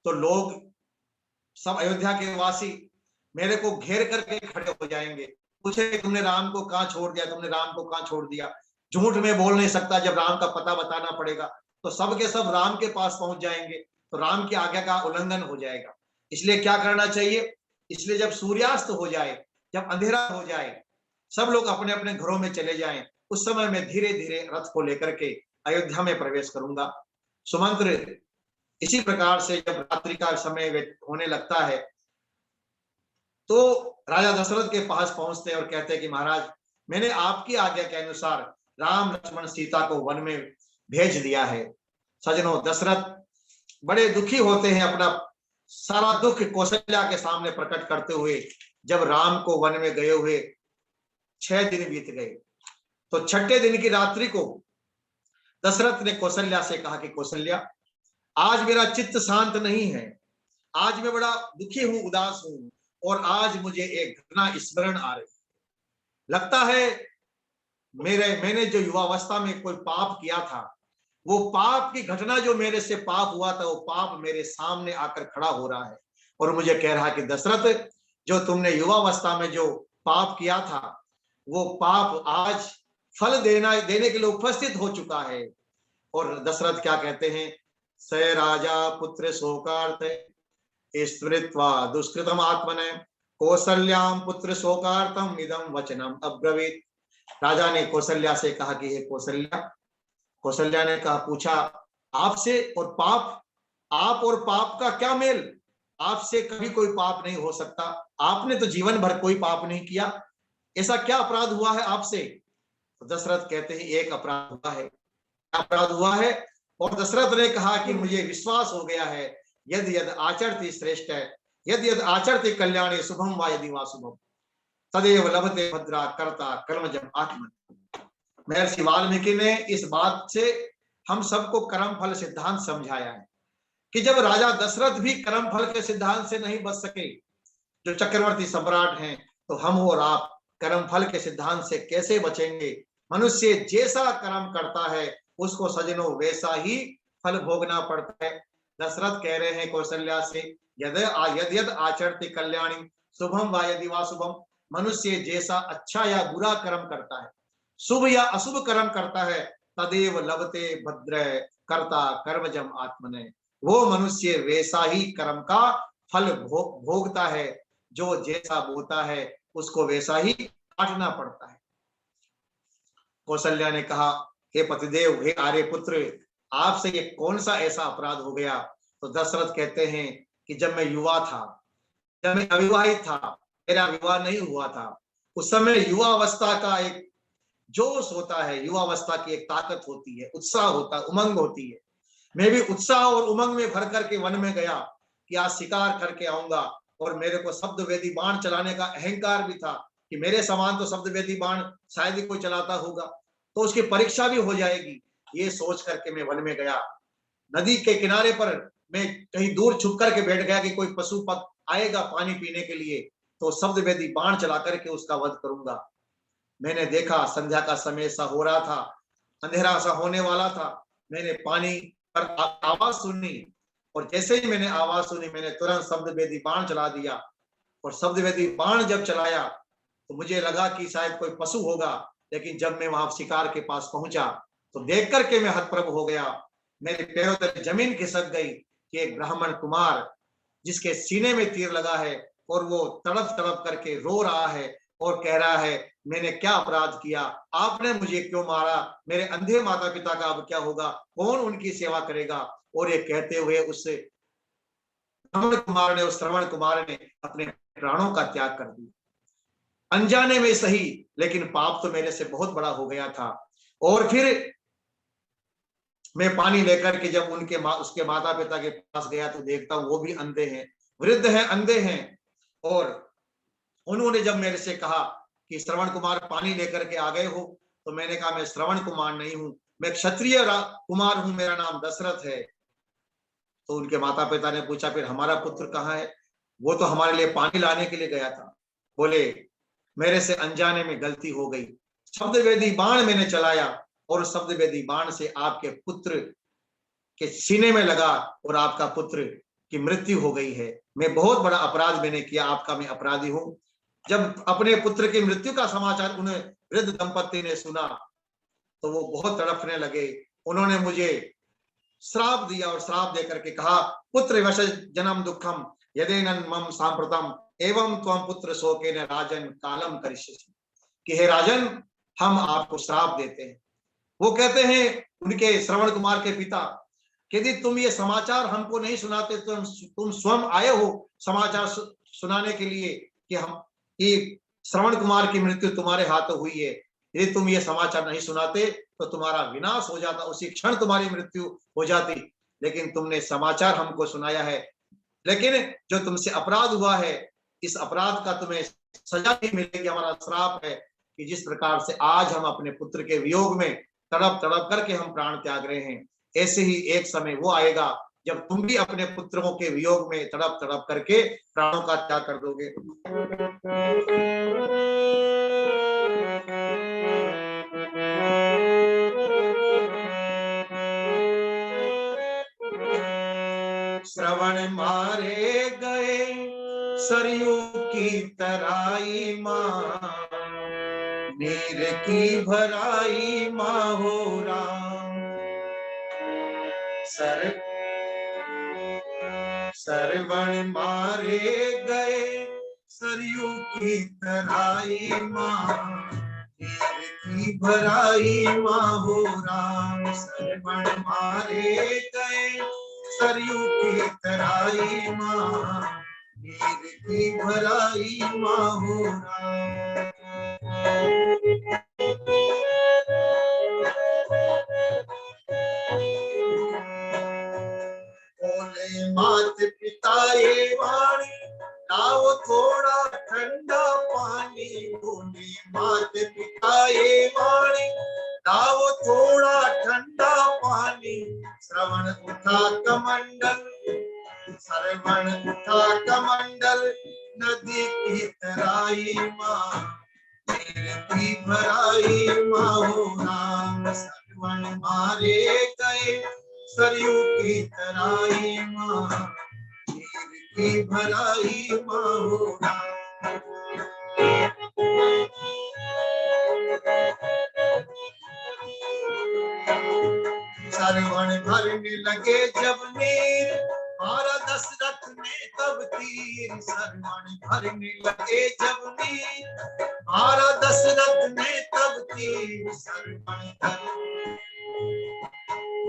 तो लोग सब अयोध्या के वासी मेरे को घेर करके खड़े हो जाएंगे, पूछे तुमने राम को कहां छोड़ दिया, तुमने राम को कहां छोड़ दिया। झूठ में बोल नहीं सकता, जब राम का पता बताना पड़ेगा तो सब के सब राम के पास पहुंच जाएंगे, तो राम की आज्ञा का उल्लंघन हो जाएगा। इसलिए क्या करना चाहिए? इसलिए जब सूर्यास्त हो जाए, जब अंधेरा हो जाए, सब लोग अपने अपने घरों में चले जाएं, उस समय मैं धीरे धीरे रथ को लेकर के अयोध्या में प्रवेश करूंगा। सुमंत्र इसी प्रकार से जब रात्रि का समय होने लगता है तो राजा दशरथ के पास पहुंचते और कहते हैं कि महाराज, मैंने आपकी आज्ञा के अनुसार राम लक्ष्मण सीता को वन में भेज दिया है। सजनों, दशरथ बड़े दुखी होते हैं, अपना सारा दुख कौशल्या के सामने प्रकट करते हुए। जब राम को वन में गए हुए 6 दिन बीत गए, तो 6ठे दिन की रात्रि को दशरथ ने कौशल्या से कहा कि कौशल्या, आज मेरा चित्त शांत नहीं है, आज मैं बड़ा दुखी हूं, उदास हूं, और आज मुझे एक घटना स्मरण आ रही है। लगता है मैंने जो युवावस्था में कोई पाप किया था, वो पाप की घटना जो मेरे से पाप हुआ था, वो पाप मेरे सामने आकर खड़ा हो रहा है और मुझे कह रहा है कि दशरथ, जो तुमने युवावस्था में जो पाप किया था, वो पाप आज फल देने के लिए उपस्थित हो चुका है। और दशरथ क्या कहते हैं? स राजा पुत्र शोकार्थ स्मृत्वा दुष्कृतम आत्मने कौसल्याम पुत्र शोकार्थम इदम वचनम अब्रवीत। राजा ने कौशल्या से कहा कि हे कौशल्या, कौशल्या ने कहा, पूछा आपसे और पाप, आप और पाप का क्या मेल? आपसे कभी कोई पाप नहीं हो सकता, आपने तो जीवन भर कोई पाप नहीं किया, ऐसा क्या अपराध हुआ है आपसे? तो दशरथ कहते हैं एक अपराध हुआ है। क्या अपराध हुआ है? और दशरथ ने कहा कि मुझे विश्वास हो गया है, यद यद आचरति श्रेष्ठ है, यद यद आचरति कल्याणी शुभम वा यदि वा शुभम तदेव लभते भद्रा कर्ता कर्मजम आत्मन। महर्षि वाल्मीकि ने इस बात से हम सबको कर्म फल सिद्धांत समझाया है कि जब राजा दशरथ भी कर्म फल के सिद्धांत से नहीं बच सके, जो चक्रवर्ती सम्राट हैं, तो हम और आप कर्म फल के सिद्धांत से कैसे बचेंगे? मनुष्य जैसा कर्म करता है उसको सजनों वैसा ही फल भोगना पड़ता है। दशरथ कह रहे हैं कौशल्या से, यद यद आचरति कल्याणी शुभम वा यदि वा शुभम, मनुष्य जैसा अच्छा या बुरा कर्म करता है, शुभ या अशुभ कर्म करता है, तदेव लभते भद्र कर्ता कर्मजम आत्मने, वो मनुष्य वैसा ही कर्म का फल भोगता है, जो जैसा बोता है उसको वैसा ही काटना पड़ता है। कौशल्या ने कहा, हे पतिदेव, हे आर्य पुत्र, आपसे ये कौन सा ऐसा अपराध हो गया? तो दशरथ कहते हैं कि जब मैं युवा था, जब मैं अविवाहित था, मेरा विवाह नहीं हुआ था, उस समय युवावस्था का एक जोश होता है, युवावस्था की एक ताकत होती है, उत्साह होता है, उमंग होती है। मैं भी उत्साह और उमंग में भर करके वन में गया कि आज शिकार करके आऊंगा, और मेरे को शब्दवेदी बाण चलाने का अहंकार भी था कि मेरे समान तो शब्दवेदी बाण शायद ही कोई चलाता होगा, तो उसकी परीक्षा भी हो जाएगी। ये सोच करके मैं वन में गया। नदी के किनारे पर मैं कहीं दूर छुप करके बैठ गया कि कोई पशु पक्षी आएगा पानी पीने के लिए, तो शब्दवेदी बाण चला करके उसका वध करूंगा। मैंने देखा संध्या का समय सा हो रहा था, अंधेरा सा होने वाला था। मैंने पानी पर आवाज सुनी, और जैसे ही मैंने आवाज सुनी, मैंने तुरंत शब्दवेदी बाण चला दिया। और शब्दवेदी बाण जब चलाया तो मुझे लगा कि शायद कोई पशु होगा, लेकिन जब मैं वहां शिकार के पास पहुंचा तो देख करके मैं हतप्रभ हो गया। मेरे पैरों तले जमीन खिसक गई कि एक ब्राह्मण कुमार जिसके सीने में तीर लगा है और वो तड़प तड़प करके रो रहा है और कह रहा है, मैंने क्या अपराध किया, आपने मुझे क्यों मारा, मेरे अंधे माता पिता का अब क्या होगा, कौन उनकी सेवा करेगा? और ये कहते हुए उस श्रवण कुमार ने अपने प्राणों का त्याग कर दिया। अनजाने में सही, लेकिन पाप तो मेरे से बहुत बड़ा हो गया था। और फिर मैं पानी लेकर के जब उसके माता पिता के पास गया तो देखता हूं वो भी अंधे हैं, वृद्ध हैं, अंधे हैं। और उन्होंने जब मेरे से कहा कि श्रवण कुमार पानी लेकर के आ गए हो, तो मैंने कहा मैं श्रवण कुमार नहीं हूं, मैं क्षत्रिय कुमार हूं, मेरा नाम दशरथ है। तो उनके माता पिता ने पूछा, फिर हमारा पुत्र कहाँ है? वो तो हमारे लिए पानी लाने के लिए गया था। बोले, मेरे से अनजाने में गलती हो गई, शब्दवेदी बाण मैंने चलाया और शब्दवेदी बाण से आपके पुत्र के सीने में लगा और आपका पुत्र की मृत्यु हो गई है। मैं बहुत बड़ा अपराध मैंने किया, आपका मैं अपराधी हूं। जब अपने पुत्र की मृत्यु का समाचार उन्हें वृद्ध दंपति ने सुना तो वो बहुत तड़पने लगे। उन्होंने मुझे श्राप दिया और श्राप देकर के कहा, पुत्र वश जन्म दुखम यदेनन मम सांप्रतम एवं त्वं पुत्र शोकेन राजन कालम करिष्यसि, कि हे राजन, हम आपको श्राप देते हैं। वो कहते हैं उनके श्रवण कुमार के पिता, यदि तुम ये समाचार हमको नहीं सुनाते तो तुम स्वयं आए हो समाचार सुनाने के लिए, कि श्रवण कुमार की मृत्यु तुम्हारे हाथों हुई है, यदि तुम ये समाचार नहीं सुनाते तो तुम्हारा विनाश हो जाता, उसी क्षण तुम्हारी मृत्यु हो जाती, लेकिन तुमने समाचार हमको सुनाया है। लेकिन जो तुमसे अपराध हुआ है, इस अपराध का तुम्हें सजा नहीं मिलेगी। हमारा श्राप है कि जिस प्रकार से आज हम अपने पुत्र के वियोग में तड़प तड़प करके हम प्राण त्याग रहे हैं, ऐसे ही एक समय वो आएगा जब तुम भी अपने पुत्रों के वियोग में तड़प तड़प करके प्राणों का त्याग कर दोगे। श्रवण मारे गए सरयू की तराई माँ, नीर की भराई माँ हो राम। श्रवण मारे गए सरयू की तराई माँ, नीर की भराई माँ हो राम। श्रवण मारे गए सरयू की तराई माँ, नीर की भराई माँ हो राम। बोले मात पिता ये वाणी, लाओ थोड़ा ठंडा पानी। बोले मात पिता ये वाणी, लाओ थोड़ा ठंडा पानी। श्रवण उठा कमंडल, श्रवण उठा कमंडल, नदी की तराई माँ, नीर की भराई माँ हो राम। श्रवण मारे गए सरयू की तराई माँ, नीर की भराई माँ हो राम। श्रवण भरने लगे जब नीर, मारा दशरथ ने तब तीर। श्रवण भरने लगे जब नीर, मारा दशरथ ने तब तीर।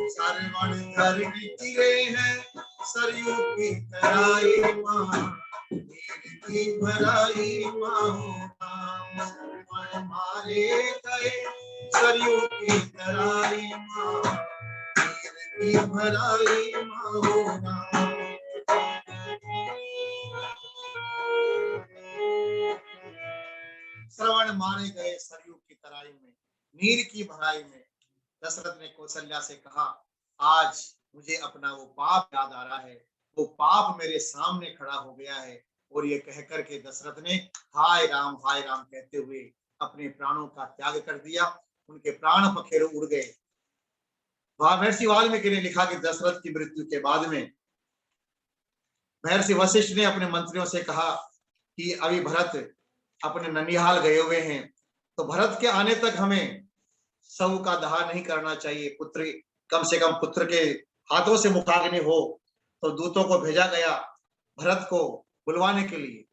श्रवण धर गिरे हैं सरयू की तराई माँ, नीर की भराई माँ हो राम। श्रवण मारे गए सरयू की तराई माँ, नीर की भराई माँ हो राम। श्रवण मारे गए सरयू की तराई में, नीर की भराई में। दशरथ ने कौशल्या से कहा, आज मुझे अपना वो पाप याद आ रहा है, वो पाप मेरे सामने खड़ा हो गया है। और ये कहकर के दशरथ ने हाय राम कहते हुए अपने प्राणों का त्याग कर दिया। उनके प्राण पखेरु उड़ गए। महर्षि वाल्मीकि ने लिखा कि दशरथ की मृत्यु के बाद में महर्षि वशिष्ठ ने अपने मंत्रियों से कहा कि अभी भरत अपने ननिहाल गए हुए हैं, तो भरत के आने तक हमें सब का दहा नहीं करना चाहिए। पुत्र कम से कम पुत्र के हाथों से मुखाग्नि हो। तो दूतों को भेजा गया भरत को बुलवाने के लिए।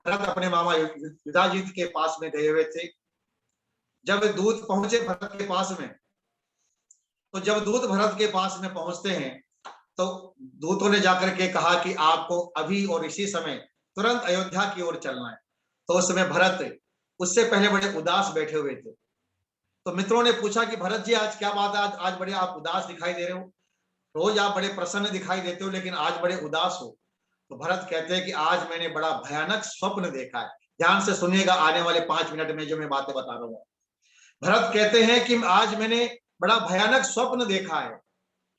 भरत अपने मामा युधाजित के पास में गए हुए थे। जब दूत पहुंचे भरत के पास में, तो जब दूत भरत के पास में पहुंचते हैं तो दूतों ने जाकर के कहा कि आपको अभी और इसी समय तुरंत अयोध्या की ओर चलना है। तो उस समय भरत उससे पहले बड़े उदास बैठे हुए थे। तो मित्रों ने पूछा कि भरत जी आज क्या बात है, आज बड़े आप उदास दिखाई दे रहे हो, रोज आप बड़े प्रसन्न दिखाई देते हो लेकिन आज बड़े उदास हो। तो भरत कहते हैं कि आज मैंने बड़ा भयानक स्वप्न देखा है। ध्यान से सुनिएगा, आने वाले 5 मिनट में जो मैं बातें बता रहा हूँ। भरत कहते हैं कि आज मैंने बड़ा भयानक स्वप्न देखा है।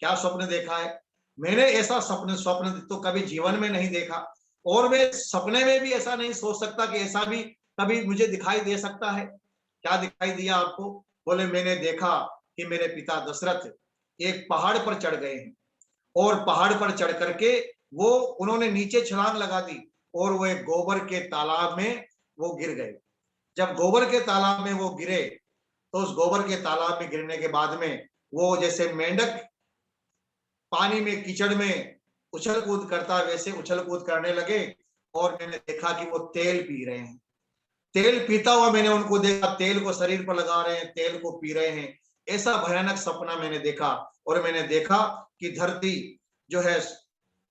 क्या स्वप्न देखा है? मैंने ऐसा स्वप्न तो कभी जीवन में नहीं देखा, और मैं सपने में भी ऐसा नहीं सोच सकता कि ऐसा भी कभी मुझे दिखाई दे सकता है। क्या दिखाई दिया आपको? बोले मैंने देखा कि मेरे पिता दशरथ एक पहाड़ पर चढ़ गए हैं, और पहाड़ पर चढ़ करके वो उन्होंने नीचे छलांग लगा दी और वो एक गोबर के तालाब में वो गिर गए। जब गोबर के तालाब में वो गिरे तो उस गोबर के तालाब में गिरने के बाद में वो जैसे मेंढक पानी में कीचड़ में उछल कूद करता वैसे उछल कूद करने लगे। और मैंने देखा कि वो तेल पी रहे हैं। तेल पीता हुआ मैंने उनको देखा, तेल को शरीर पर लगा रहे हैं, तेल को पी रहे हैं। ऐसा भयानक सपना मैंने देखा। और मैंने देखा कि धरती जो है,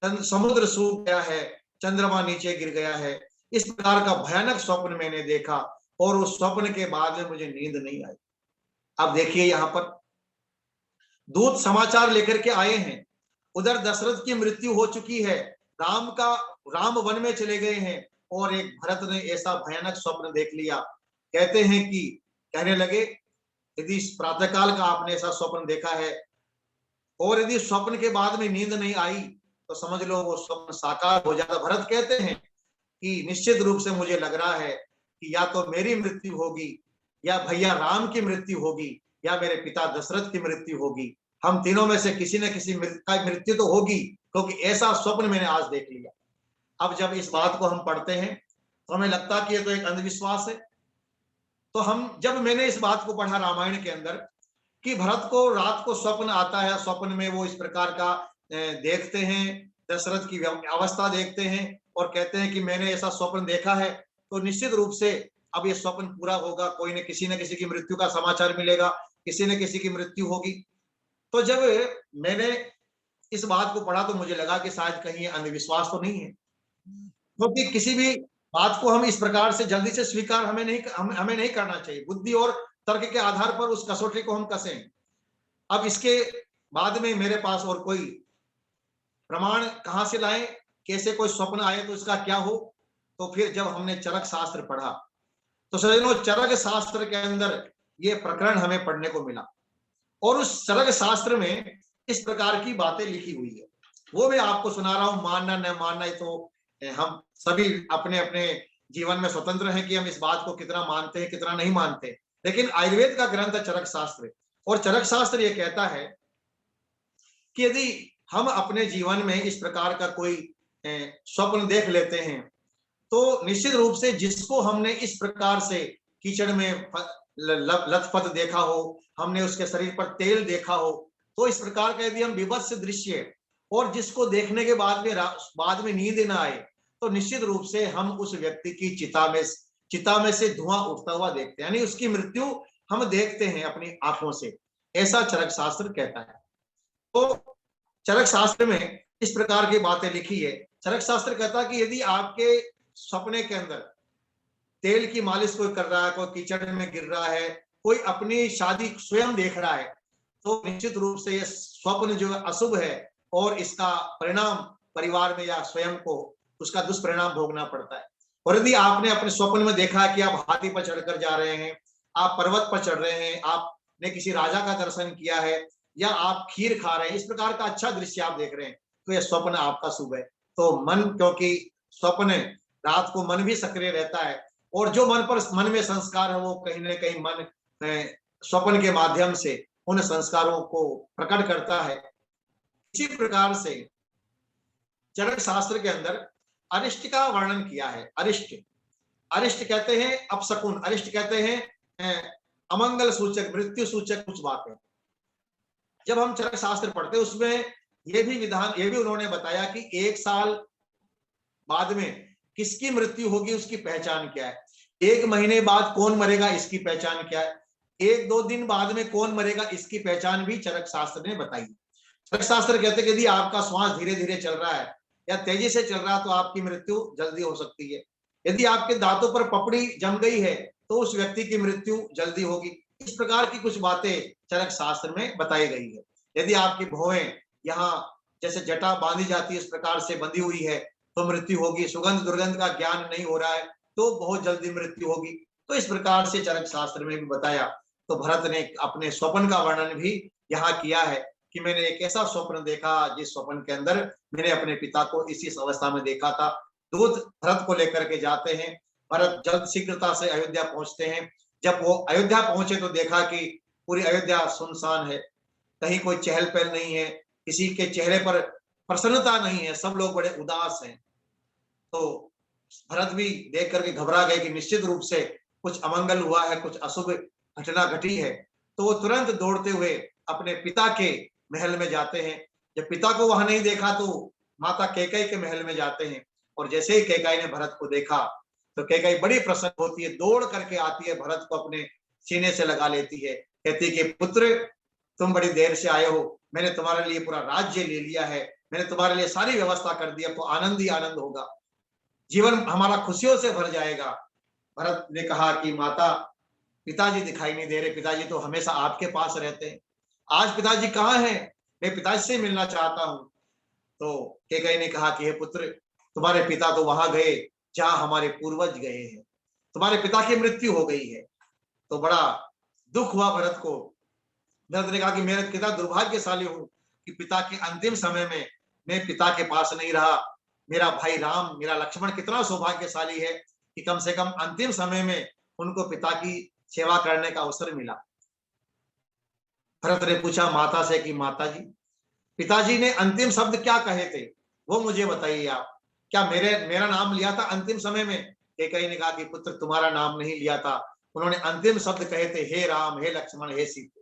समुद्र सूख गया है, चंद्रमा नीचे गिर गया है। इस प्रकार का भयानक स्वप्न मैंने देखा और उस स्वप्न के बाद में मुझे नींद नहीं आई। अब देखिए यहाँ पर दूत समाचार लेकर के आए हैं, उधर दशरथ की मृत्यु हो चुकी है, राम वन में चले गए हैं और एक भरत ने ऐसा भयानक स्वप्न देख लिया। कहते हैं कि कहने लगे यदि प्रातःकाल का आपने ऐसा स्वप्न देखा है और यदि स्वप्न के बाद में नींद नहीं आई तो समझ लो वो स्वप्न साकार हो जाता। भरत कहते हैं कि निश्चित रूप से मुझे लग रहा है कि या तो मेरी मृत्यु होगी या भैया राम की मृत्यु होगी या मेरे पिता दशरथ की मृत्यु होगी। हम तीनों में से किसी न किसी का मृत्यु तो होगी, क्योंकि ऐसा स्वप्न मैंने आज देख लिया। अब जब इस बात को हम पढ़ते हैं तो हमें लगता कि ये तो एक अंधविश्वास है। तो जब मैंने इस बात को पढ़ा रामायण के अंदर कि भरत को रात को स्वप्न आता है, स्वप्न में वो इस प्रकार का देखते हैं, दशरथ की अवस्था देखते हैं और कहते हैं कि मैंने ऐसा स्वप्न देखा है, तो निश्चित रूप से अब ये स्वप्न पूरा होगा, कोई न किसी की मृत्यु का समाचार मिलेगा, किसी न किसी की मृत्यु होगी। तो जब मैंने इस बात को पढ़ा तो मुझे लगा कि शायद कहीं अंधविश्वास तो नहीं है, क्योंकि किसी भी बात को हम इस प्रकार से जल्दी से स्वीकार हमें नहीं करना चाहिए। बुद्धि और तर्क के आधार पर उस कसौटी को हम कसें। अब इसके बाद में मेरे पास और कोई प्रमाण कहां से लाएं, कैसे कोई स्वप्न आए तो इसका क्या हो। तो फिर जब हमने चरक शास्त्र पढ़ा तो सज्जनों चरक शास्त्र के अंदर ये प्रकरण हमें पढ़ने को मिला और उस चरक शास्त्र में इस प्रकार की बातें लिखी हुई है, वो मैं आपको सुना रहा हूं। मानना न मानना तो हम सभी अपने अपने जीवन में स्वतंत्र हैं कि हम इस बात को कितना मानते हैं कितना नहीं मानते, लेकिन आयुर्वेद का ग्रंथ है चरक शास्त्र और चरक शास्त्र ये कहता है कि यदि हम अपने जीवन में इस प्रकार का कोई स्वप्न देख लेते हैं तो निश्चित रूप से जिसको हमने इस प्रकार से कीचड़ में लथपथ देखा हो, हमने उसके शरीर पर तेल देखा हो, तो इस प्रकार का यदि हम विभत्स दृश्य और जिसको देखने के बाद में नींद न आए तो निश्चित रूप से हम उस व्यक्ति की चिता में से धुआं उठता हुआ देखते हैं, यानी उसकी मृत्यु हम देखते हैं अपनी आंखों से, ऐसा चरक शास्त्र कहता है। तो चरक शास्त्र में इस प्रकार की बातें लिखी है। चरक शास्त्र कहता है कि यदि आपके सपने के अंदर तेल की मालिश कोई कर रहा है, कोई कीचड़ में गिर रहा है, कोई अपनी शादी स्वयं देख रहा है, तो निश्चित रूप से यह स्वप्न जो अशुभ है और इसका परिणाम परिवार में या स्वयं को उसका दुष्परिणाम भोगना पड़ता है। और यदि आपने अपने स्वप्न में देखा कि आप हाथी पर चढ़कर जा रहे हैं, आप पर्वत पर चढ़ रहे हैं, आपने किसी राजा का दर्शन किया है या आप खीर खा रहे हैं, इस प्रकार का अच्छा दृश्य आप देख रहे हैं, तो यह स्वप्न आपका शुभ है। तो मन, क्योंकि स्वप्न रात को मन भी सक्रिय रहता है और जो मन में संस्कार है वो कहीं ना कहीं मन स्वप्न के माध्यम से उन संस्कारों को प्रकट करता है। इसी प्रकार से चरक शास्त्र के अंदर अरिष्ट का वर्णन किया है। अरिष्ट कहते हैं अपशकुन, अरिष्ट कहते हैं अमंगल सूचक, मृत्यु सूचक कुछ बातें। जब हम चरक शास्त्र पढ़ते हैं उसमें ये भी उन्होंने बताया कि 1 साल बाद में किसकी मृत्यु होगी उसकी पहचान क्या है, 1 महीने बाद कौन मरेगा इसकी पहचान क्या है, 1-2 दिन बाद में कौन मरेगा इसकी पहचान भी चरक शास्त्र ने बताई। चरक शास्त्र कहते हैं कि यदि आपका श्वास धीरे धीरे चल रहा है या तेजी से चल रहा है तो आपकी मृत्यु जल्दी हो सकती है। यदि आपके दांतों पर पपड़ी जम गई है तो उस व्यक्ति की मृत्यु जल्दी होगी। इस प्रकार की कुछ बातें चरक शास्त्र में बताई गई है। यदि आपकी भौहें यहाँ जैसे जटा बांधी जाती है इस प्रकार से बंधी हुई है तो मृत्यु होगी। सुगंध दुर्गंध का ज्ञान नहीं हो रहा है तो बहुत जल्दी मृत्यु होगी। तो इस प्रकार से चरक शास्त्र में भी बताया। तो भरत ने अपने स्वप्न का वर्णन भी यहाँ किया है कि मैंने एक ऐसा स्वप्न देखा जिस स्वप्न के अंदर मैंने अपने पिता को इसी अवस्था में देखा था। दूत भरत को लेकर के जाते हैं, भरत जल्द शीघ्रता से अयोध्या पहुंचते हैं। जब वो अयोध्या पहुंचे तो देखा कि पूरी अयोध्या सुनसान है, कहीं कोई चहल पहल नहीं है, किसी के चेहरे पर प्रसन्नता नहीं है, सब लोग बड़े उदास हैं। तो भरत भी देख करके घबरा गए कि निश्चित रूप से कुछ अमंगल हुआ है, कुछ अशुभ घटना घटी है। तो वो तुरंत दौड़ते हुए अपने पिता के महल में जाते हैं। जब पिता को वहां नहीं देखा तो माता कैकेयी के महल में जाते हैं और जैसे ही कैकेयी ने भरत को देखा तो कैकेयी बड़ी प्रसन्न होती है, दौड़ करके आती है, भरत को अपने सीने से लगा लेती है, कहती है कि पुत्र तुम बड़ी देर से आए हो, मैंने तुम्हारे लिए पूरा राज्य ले लिया है, मैंने तुम्हारे लिए सारी व्यवस्था कर दी, अब तो आनंद ही आनंद होगा। जीवन हमारा खुशियों से भर जाएगा। भरत ने कहा कि माता, पिताजी दिखाई नहीं दे रहे, पिताजी तो हमेशा आपके पास रहते हैं, आज पिताजी कहाँ हैं, मैं पिताजी से मिलना चाहता हूँ। तो कैकेयी ने कहा कि हे पुत्र, तुम्हारे पिता तो वहां गए जहां हमारे पूर्वज गए हैं, तुम्हारे पिता की मृत्यु हो गई है। तो बड़ा दुख हुआ भरत को। भरत ने कहा कि मेरा पिता दुर्भाग्यशाली हूं कि पिता के अंतिम समय में मैं पिता के पास नहीं रहा। मेरा भाई राम, मेरा लक्ष्मण कितना सौभाग्यशाली है कि कम से कम अंतिम समय में उनको पिता की सेवा करने का अवसर मिला। भरत ने पूछा माता से कि माता जी, पिताजी ने अंतिम शब्द क्या कहे थे, वो मुझे बताइए आप। क्या मेरा नाम लिया था अंतिम समय में? कैकेयी ने कहा कि पुत्र, तुम्हारा नाम नहीं लिया था, उन्होंने अंतिम शब्द कहे थे, हे राम, हे लक्ष्मण, हे सीते।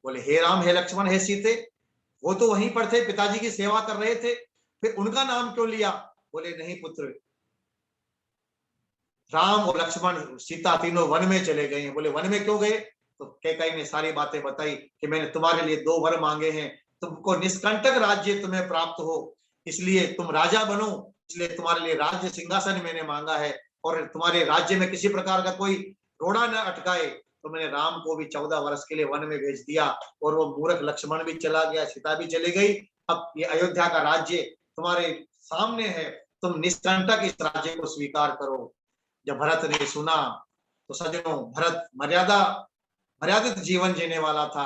बोले हे राम, हे लक्ष्मण, हे सीते, वो तो वहीं पर थे, पिताजी की सेवा कर रहे थे, फिर उनका नाम क्यों लिया? बोले नहीं पुत्र, राम और लक्ष्मण, सीता तीनों वन में चले गए हैं। बोले वन में क्यों गए? तो कैकेयी ने सारी बातें बताई कि मैंने तुम्हारे लिए 2 वर मांगे हैं, तुमको निष्कंटक राज्य तुम्हें प्राप्त हो, इसलिए तुम राजा बनो, इसलिए तुम्हारे लिए राज्य सिंहासन मैंने मांगा है, और तुम्हारे राज्य में किसी प्रकार का कोई रोड़ा न अटकाए। तो मैंने राम को भी 14 वर्ष के लिए वन में भेज दिया, और वो मूर्ख लक्ष्मण भी चला गया, सीता भी चली गई। अब ये अयोध्या का राज्य तुम्हारे सामने है, तुम निष्कंटक इस राज्य को स्वीकार करो। जब भरत ने सुना तो सज्जनों, भरत मर्यादित जीवन जीने वाला था,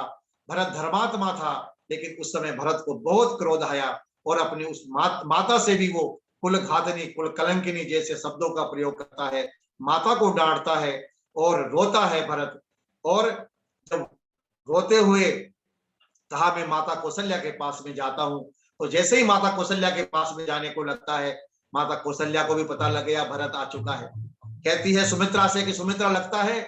भरत धर्मात्मा था, लेकिन उस समय भरत को बहुत क्रोध आया और अपनी उस माता से भी वो कुल घातनी, कुल कलंकिनी जैसे शब्दों का प्रयोग करता है, माता को डांटता है और रोता है भरत। और जब रोते हुए कहा मैं माता कौशल्या के पास में जाता हूं, तो जैसे ही माता कौशल्या के पास में जाने को लगता है, माता कौशल्या को भी पता लग गया भरत आ चुका है। कहती है सुमित्रा से कि सुमित्रा, लगता है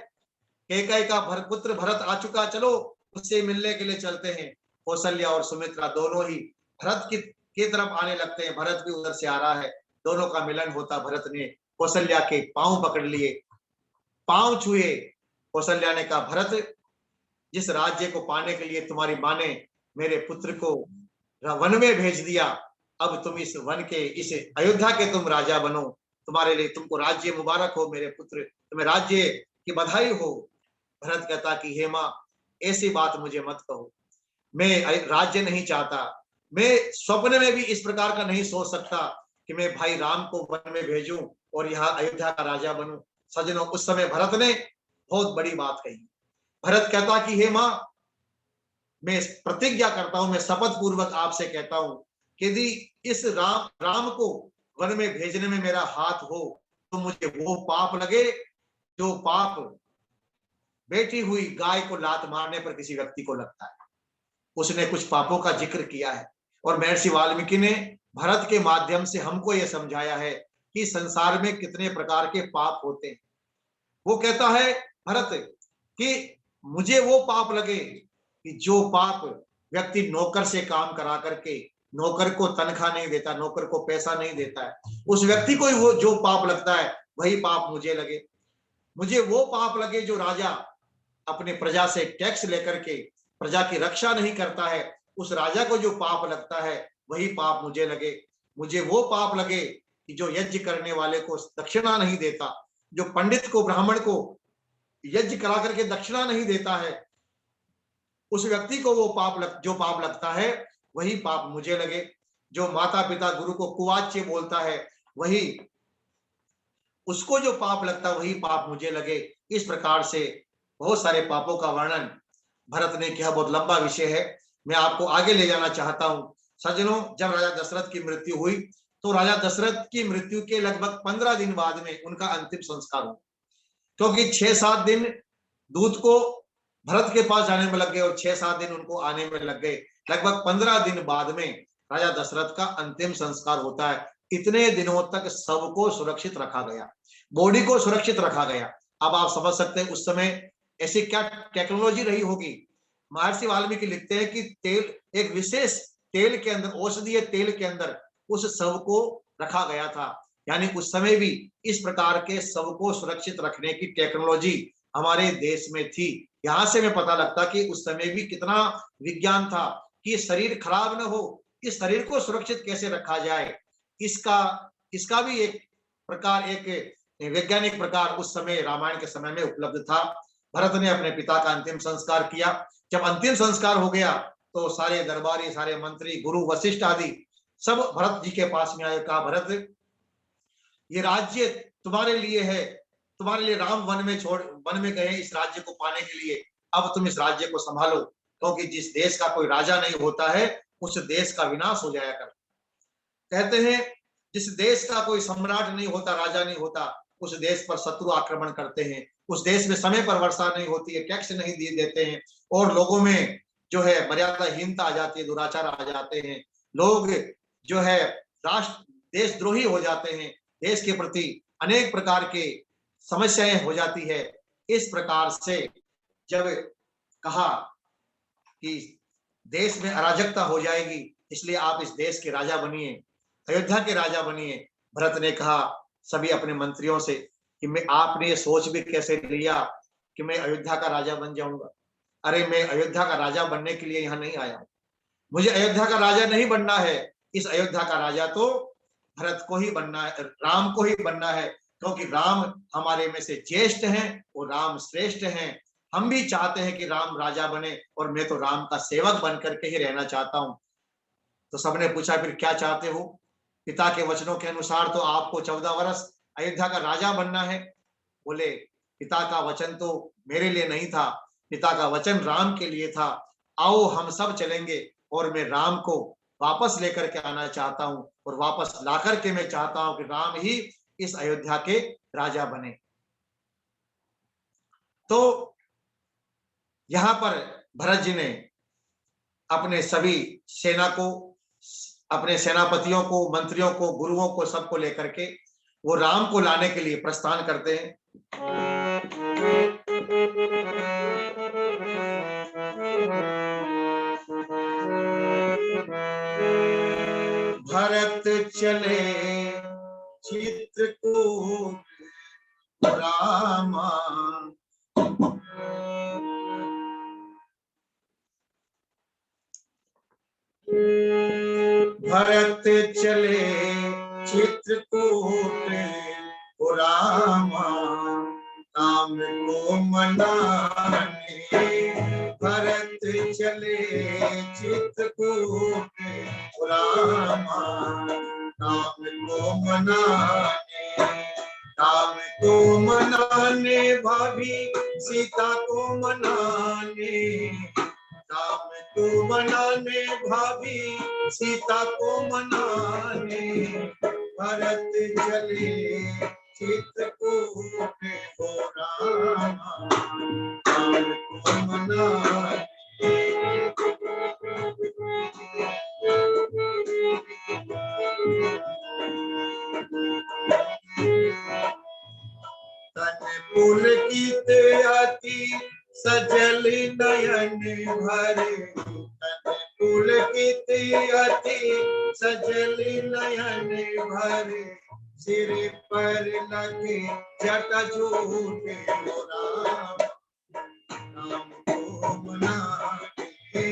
कैकेयी का पुत्र भरत आ चुका, चलो उससे मिलने के लिए चलते हैं। कौशल्या और सुमित्रा दोनों ही भरत की तरफ आने लगते हैं, भरत भी उधर से आ रहा है, दोनों का मिलन होता। भरत ने कौशल्या के पांव पकड़ लिए, पांव छुए। कौशल्या ने कहा भरत, जिस राज्य को पाने के लिए तुम्हारी माँ ने मेरे पुत्र को वन में भेज दिया, अब तुम इस वन के, इस अयोध्या के तुम राजा बनो, तुम्हारे लिए, तुमको राज्य मुबारक हो मेरे पुत्र, तुम्हें राज्य की बधाई हो। भरत कहता कि हे माँ, ऐसी बात मुझे मत कहो, मैं राज्य नहीं चाहता, मैं स्वप्न में भी इस प्रकार का नहीं सोच सकता कि मैं भाई राम को वन में भेजूं और यहाँ अयोध्या का राजा बनूं। सज्जनों, उस समय भरत ने बहुत बड़ी बात कही। भरत कहता कि हे माँ, मैं प्रतिज्ञा करता हूं, मैं शपथ पूर्वक आपसे कहता हूं कि यदि इस राम को वन में भेजने में मेरा हाथ हो, तो मुझे वो पाप लगे जो पाप बैठी हुई गाय को लात मारने पर किसी व्यक्ति को लगता है। उसने कुछ पापों का जिक्र किया है, और महर्षि वाल्मीकि ने भरत के माध्यम से हमको यह समझाया है कि संसार में कितने प्रकार के पाप होते हैं। वो कहता है भरत कि मुझे वो पाप लगे कि जो पाप व्यक्ति नौकर से काम करा करके, नौकर को तनख्वाह नहीं देता, नौकर को पैसा नहीं देता है, उस व्यक्ति को वो जो पाप लगता है वही पाप मुझे लगे। मुझे वो पाप लगे जो राजा अपने प्रजा से टैक्स लेकर के प्रजा की रक्षा नहीं करता है, उस राजा को जो पाप लगता है वही पाप मुझे लगे। मुझे वो पाप लगे कि जो यज्ञ करने वाले को दक्षिणा नहीं देता, जो पंडित को, ब्राह्मण को यज्ञ करा करके दक्षिणा नहीं देता है, उस व्यक्ति को वो जो पाप लगता है वही पाप मुझे लगे। जो माता पिता गुरु को कुवाच्य बोलता है, वही उसको जो पाप लगता है वही पाप मुझे लगे। इस प्रकार से बहुत सारे पापों का वर्णन भरत ने किया। बहुत लंबा विषय है, मैं आपको आगे ले जाना चाहता हूं। सज्जनों, जब राजा दशरथ की मृत्यु हुई, तो राजा दशरथ की मृत्यु के लगभग 15 दिन बाद में उनका अंतिम संस्कार हुआ, क्योंकि 6-7 दिन दूत को भरत के पास जाने में लग गए और 6-7 दिन उनको आने में लग गए। लगभग 15 दिन बाद में राजा दशरथ का अंतिम संस्कार होता है। इतने दिनों तक सबको सुरक्षित रखा गया, बॉडी को सुरक्षित रखा गया। अब आप समझ सकते हैं उस समय ऐसी क्या टेक्नोलॉजी रही होगी। महर्षि वाल्मीकि लिखते हैं कि तेल, एक विशेष तेल के अंदर, औषधीय तेल के अंदर उस शव को रखा गया था। यानी उस समय भी इस प्रकार के शव को सुरक्षित रखने की टेक्नोलॉजी हमारे देश में थी। यहां से हमें पता लगता कि उस समय भी कितना विज्ञान था कि शरीर खराब न हो, इस शरीर को सुरक्षित कैसे रखा जाए, इसका भी एक प्रकार, एक वैज्ञानिक प्रकार उस समय रामायण के समय में उपलब्ध था। भरत ने अपने पिता का अंतिम संस्कार किया। जब अंतिम संस्कार हो गया तो सारे दरबारी, सारे मंत्री, गुरु वशिष्ठ आदि सब भरत जी के पास में आए, कहा भरत, ये राज्य तुम्हारे लिए है, तुम्हारे लिए राम वन में गए इस राज्य को पाने के लिए, अब तुम इस राज्य को संभालो, क्योंकि जिस देश का कोई राजा नहीं होता है उस देश का विनाश हो जाया कर। कहते हैं जिस देश का कोई सम्राट नहीं होता, राजा नहीं होता, उस देश पर शत्रु आक्रमण करते हैं, उस देश में समय पर वर्षा नहीं होती है, टैक्स नहीं दिए देते हैं, और लोगों में जो है मर्यादाहीनता आ जाती है, दुराचार आ जाते हैं, लोग जो है राष्ट्र देशद्रोही हो जाते हैं, देश के प्रति अनेक प्रकार के समस्याएं हो जाती है। इस प्रकार से जब कहा कि देश में अराजकता हो जाएगी, इसलिए आप इस देश के राजा बनिए, अयोध्या के राजा बनिए। भरत ने कहा सभी अपने मंत्रियों से कि मैं, आपने ये सोच भी कैसे लिया कि मैं अयोध्या का राजा बन जाऊंगा? अरे मैं अयोध्या का राजा बनने के लिए यहाँ नहीं आया, मुझे अयोध्या का राजा नहीं बनना है। इस अयोध्या का राजा तो भरत को ही बनना है, राम को ही बनना है, क्योंकि राम हमारे में से ज्येष्ठ हैं और राम श्रेष्ठ हैं। हम भी चाहते हैं कि राम राजा बने और मैं तो राम का सेवक बन करके ही रहना चाहता हूं। तो सबने पूछा फिर क्या चाहते हो? पिता के वचनों के अनुसार तो आपको 14 वर्ष अयोध्या का राजा बनना है। बोले पिता का वचन तो मेरे लिए नहीं था, पिता का वचन राम के लिए था। आओ हम सब चलेंगे और मैं राम को वापस लेकर के आना चाहता हूं, और वापस ला करके मैं चाहता हूं कि राम ही इस अयोध्या के राजा बने। तो यहां पर भरत जी ने अपने सभी सेना को, अपने सेनापतियों को, मंत्रियों को, गुरुओं को, सबको लेकर के वो राम को लाने के लिए प्रस्थान करते हैं। भरत चले चित्रकूट रामा, भरत चले चित्रकूट रामा, राम को मनाने। भरत चले चित्रकूट रामा, राम को मनाने। राम को मनाने, भाभी सीता को मनाने। राम को मनाने, भाभी सीता को मनाने। भरत चले चित्रकूट रामा, राम को मनाने। तन पुलकित अति सजल नयन भरे। तन पुलकित अति सजल नयन भरे। सिर पर लगे जटाजूट राम, राम को मनाने।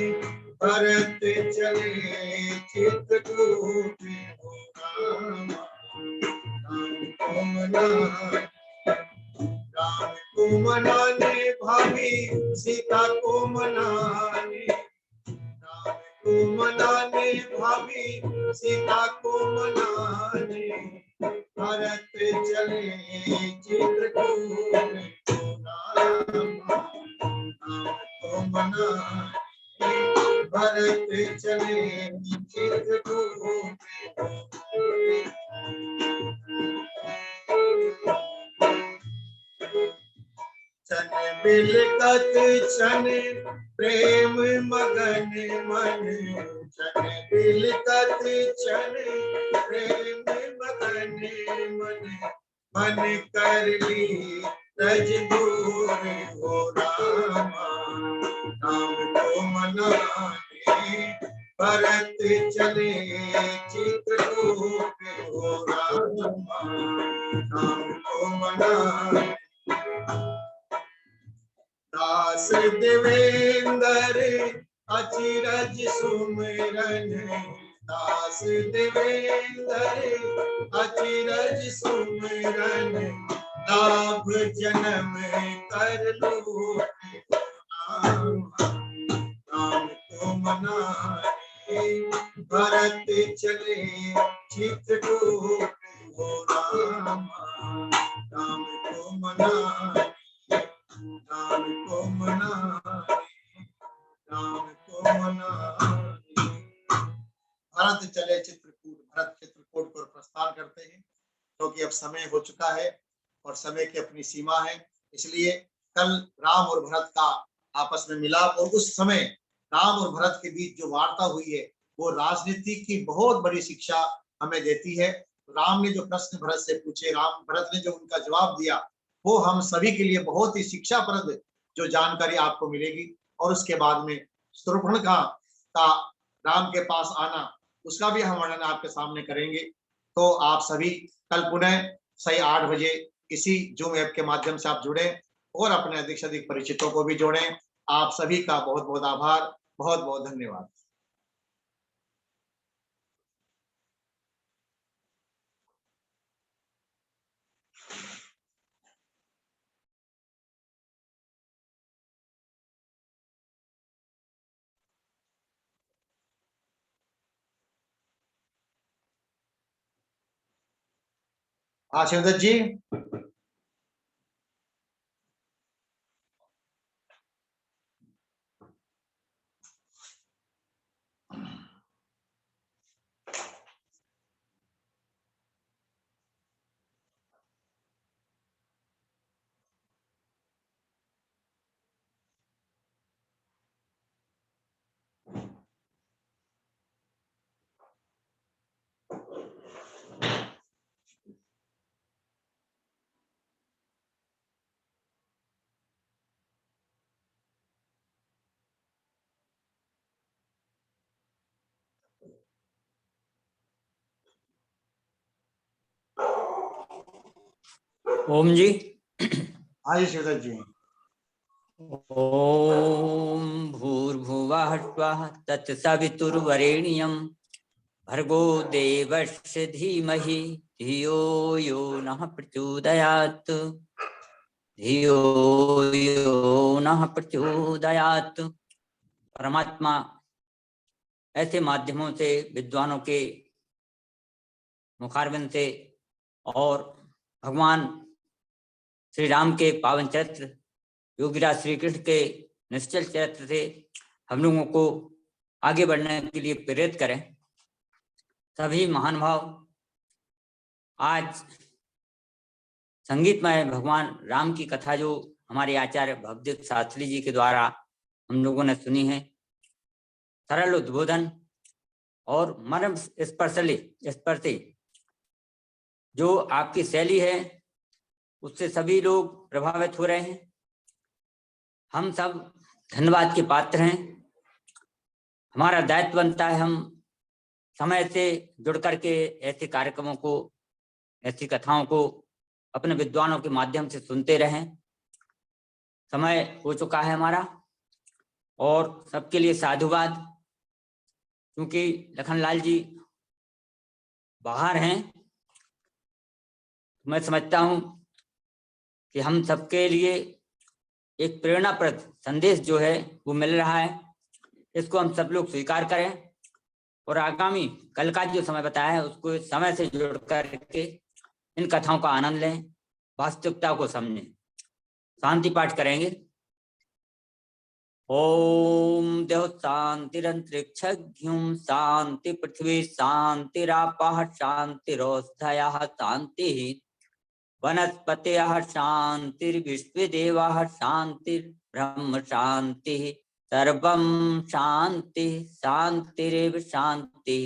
भरत चले चित्रकूट राम, राम को मनाने। राम को मनाने, भाभी सीता को मनाने। राम को मनाने, भाभी सीता को मनाने। भरत चले चित्रकूट राम, राम को मनाने। भरत चले चित्रकूट। चन बिलकत छन प्रेम मगन मन। चन बिलकत छन प्रेम मगन मन। मन कर ली रज दूर हो रामा, राम को मनाने। भरत चले चित्रकूट हो रामा, राम को मनाने। दास देवेंद्र अचिरज सुमिरन। दास देवेंद्र अचिरज सुमिरन लाभ जन्म कर लो नाम को मनाए भरत चले चित हो राम नाम को मनाए नाम को मनाए नाम को मनाए। भरत चले चित्रकूट, भरत चित्रकूट को प्रस्थान करते हैं क्योंकि अब समय हो चुका है और समय की अपनी सीमा है। इसलिए कल राम और भरत का आपस में मिलाप और उस समय राम और भरत के बीच जो वार्ता हुई है वो राजनीति की बहुत बड़ी शिक्षा हमें देती है। राम ने जो प्रश्न भरत से पूछे, राम भरत ने जो उनका जवाब दिया, वो हम सभी के लिए बहुत ही शिक्षाप्रद जो जानकारी आपको मिलेगी। और उसके बाद में शत्रुघ्न का राम के पास आना, उसका भी हम वर्णन आपके सामने करेंगे। तो आप सभी कल पुनः सही 8 बजे इसी जूम ऐप के माध्यम से आप जुड़े और अपने अधिक से अधिक परिचितों को भी जोड़ें। आप सभी का बहुत बहुत आभार, बहुत बहुत धन्यवाद। हाँ शिवदत्त जी। ओम जी। हाँ जी शिवदत्त जी। ओम भूर्भुवः स्वः तत्सवितुर्वरेण्यं भर्गो देवस्य धीमहि धियो यो नः प्रचोदयात् धियो यो नः प्रचोदयात्। परमात्मा ऐसे माध्यमों से विद्वानों के मुखारविंद से और भगवान श्री राम के पावन चरित्र योगीराज श्री कृष्ण के निश्चल चरित्र से हम लोगों को आगे बढ़ने के लिए प्रेरित करें। सभी महानुभाव आज संगीतमय भगवान राम की कथा जो हमारे आचार्य भवदीप शास्त्री जी के द्वारा हम लोगों ने सुनी है, सरल उद्बोधन और मर्म स्पर्शी जो आपकी शैली है उससे सभी लोग प्रभावित हो रहे हैं। हम सब धन्यवाद के पात्र हैं। हमारा दायित्व बनता है हम समय से जुड़ करके ऐसे कार्यक्रमों को, ऐसी कथाओं को अपने विद्वानों के माध्यम से सुनते रहें। समय हो चुका है हमारा और सबके लिए साधुवाद। क्योंकि लखनलाल जी बाहर हैं, मैं समझता हूं कि हम सबके लिए एक प्रेरणाप्रद संदेश जो है वो मिल रहा है। इसको हम सब लोग स्वीकार करें और आगामी कल का जो समय बताया है उसको समय से जोड़ करके इन कथाओं का आनंद लें, वास्तविकता को समझें। शांति पाठ करेंगे। ओम देव शांतिरंतरिक्षं शांति पृथ्वी शांतिरापः शांतिरोषधयः शांतिः वनस्पतयः शांतिर्विश्वदेवाः शांतिर्ब्रह्म शांतिः सर्वं शांति शांतिरेव शांतिः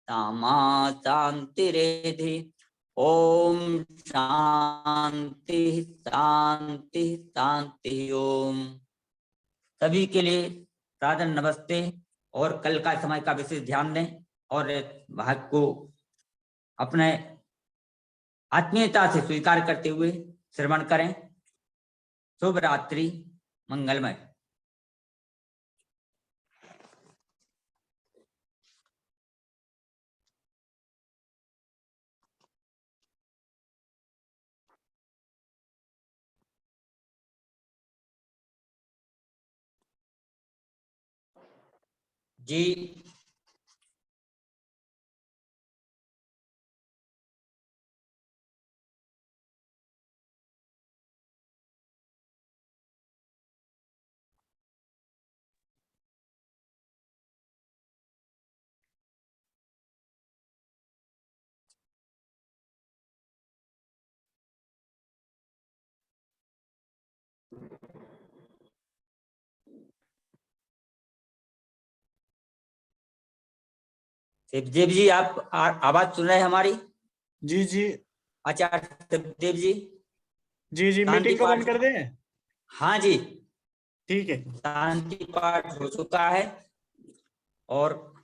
सामा शांतिरेधि। ओम शांति शांति शांति। ओम सभी के लिए सादर नमस्ते और कल का समय का विशेष ध्यान दें और भाग को अपने आत्मीयता से स्वीकार करते हुए श्रवण करें। शुभ रात्रि, मंगलमय। जी शिवदेव जी, आप आवाज सुन रहे हैं हमारी? जी जी आचार्य शिवदेव जी, जी जी, शांति मीटिंग को बंद पाठ। कर दें? हाँ जी, ठीक है। शांति पाठ हो चुका है और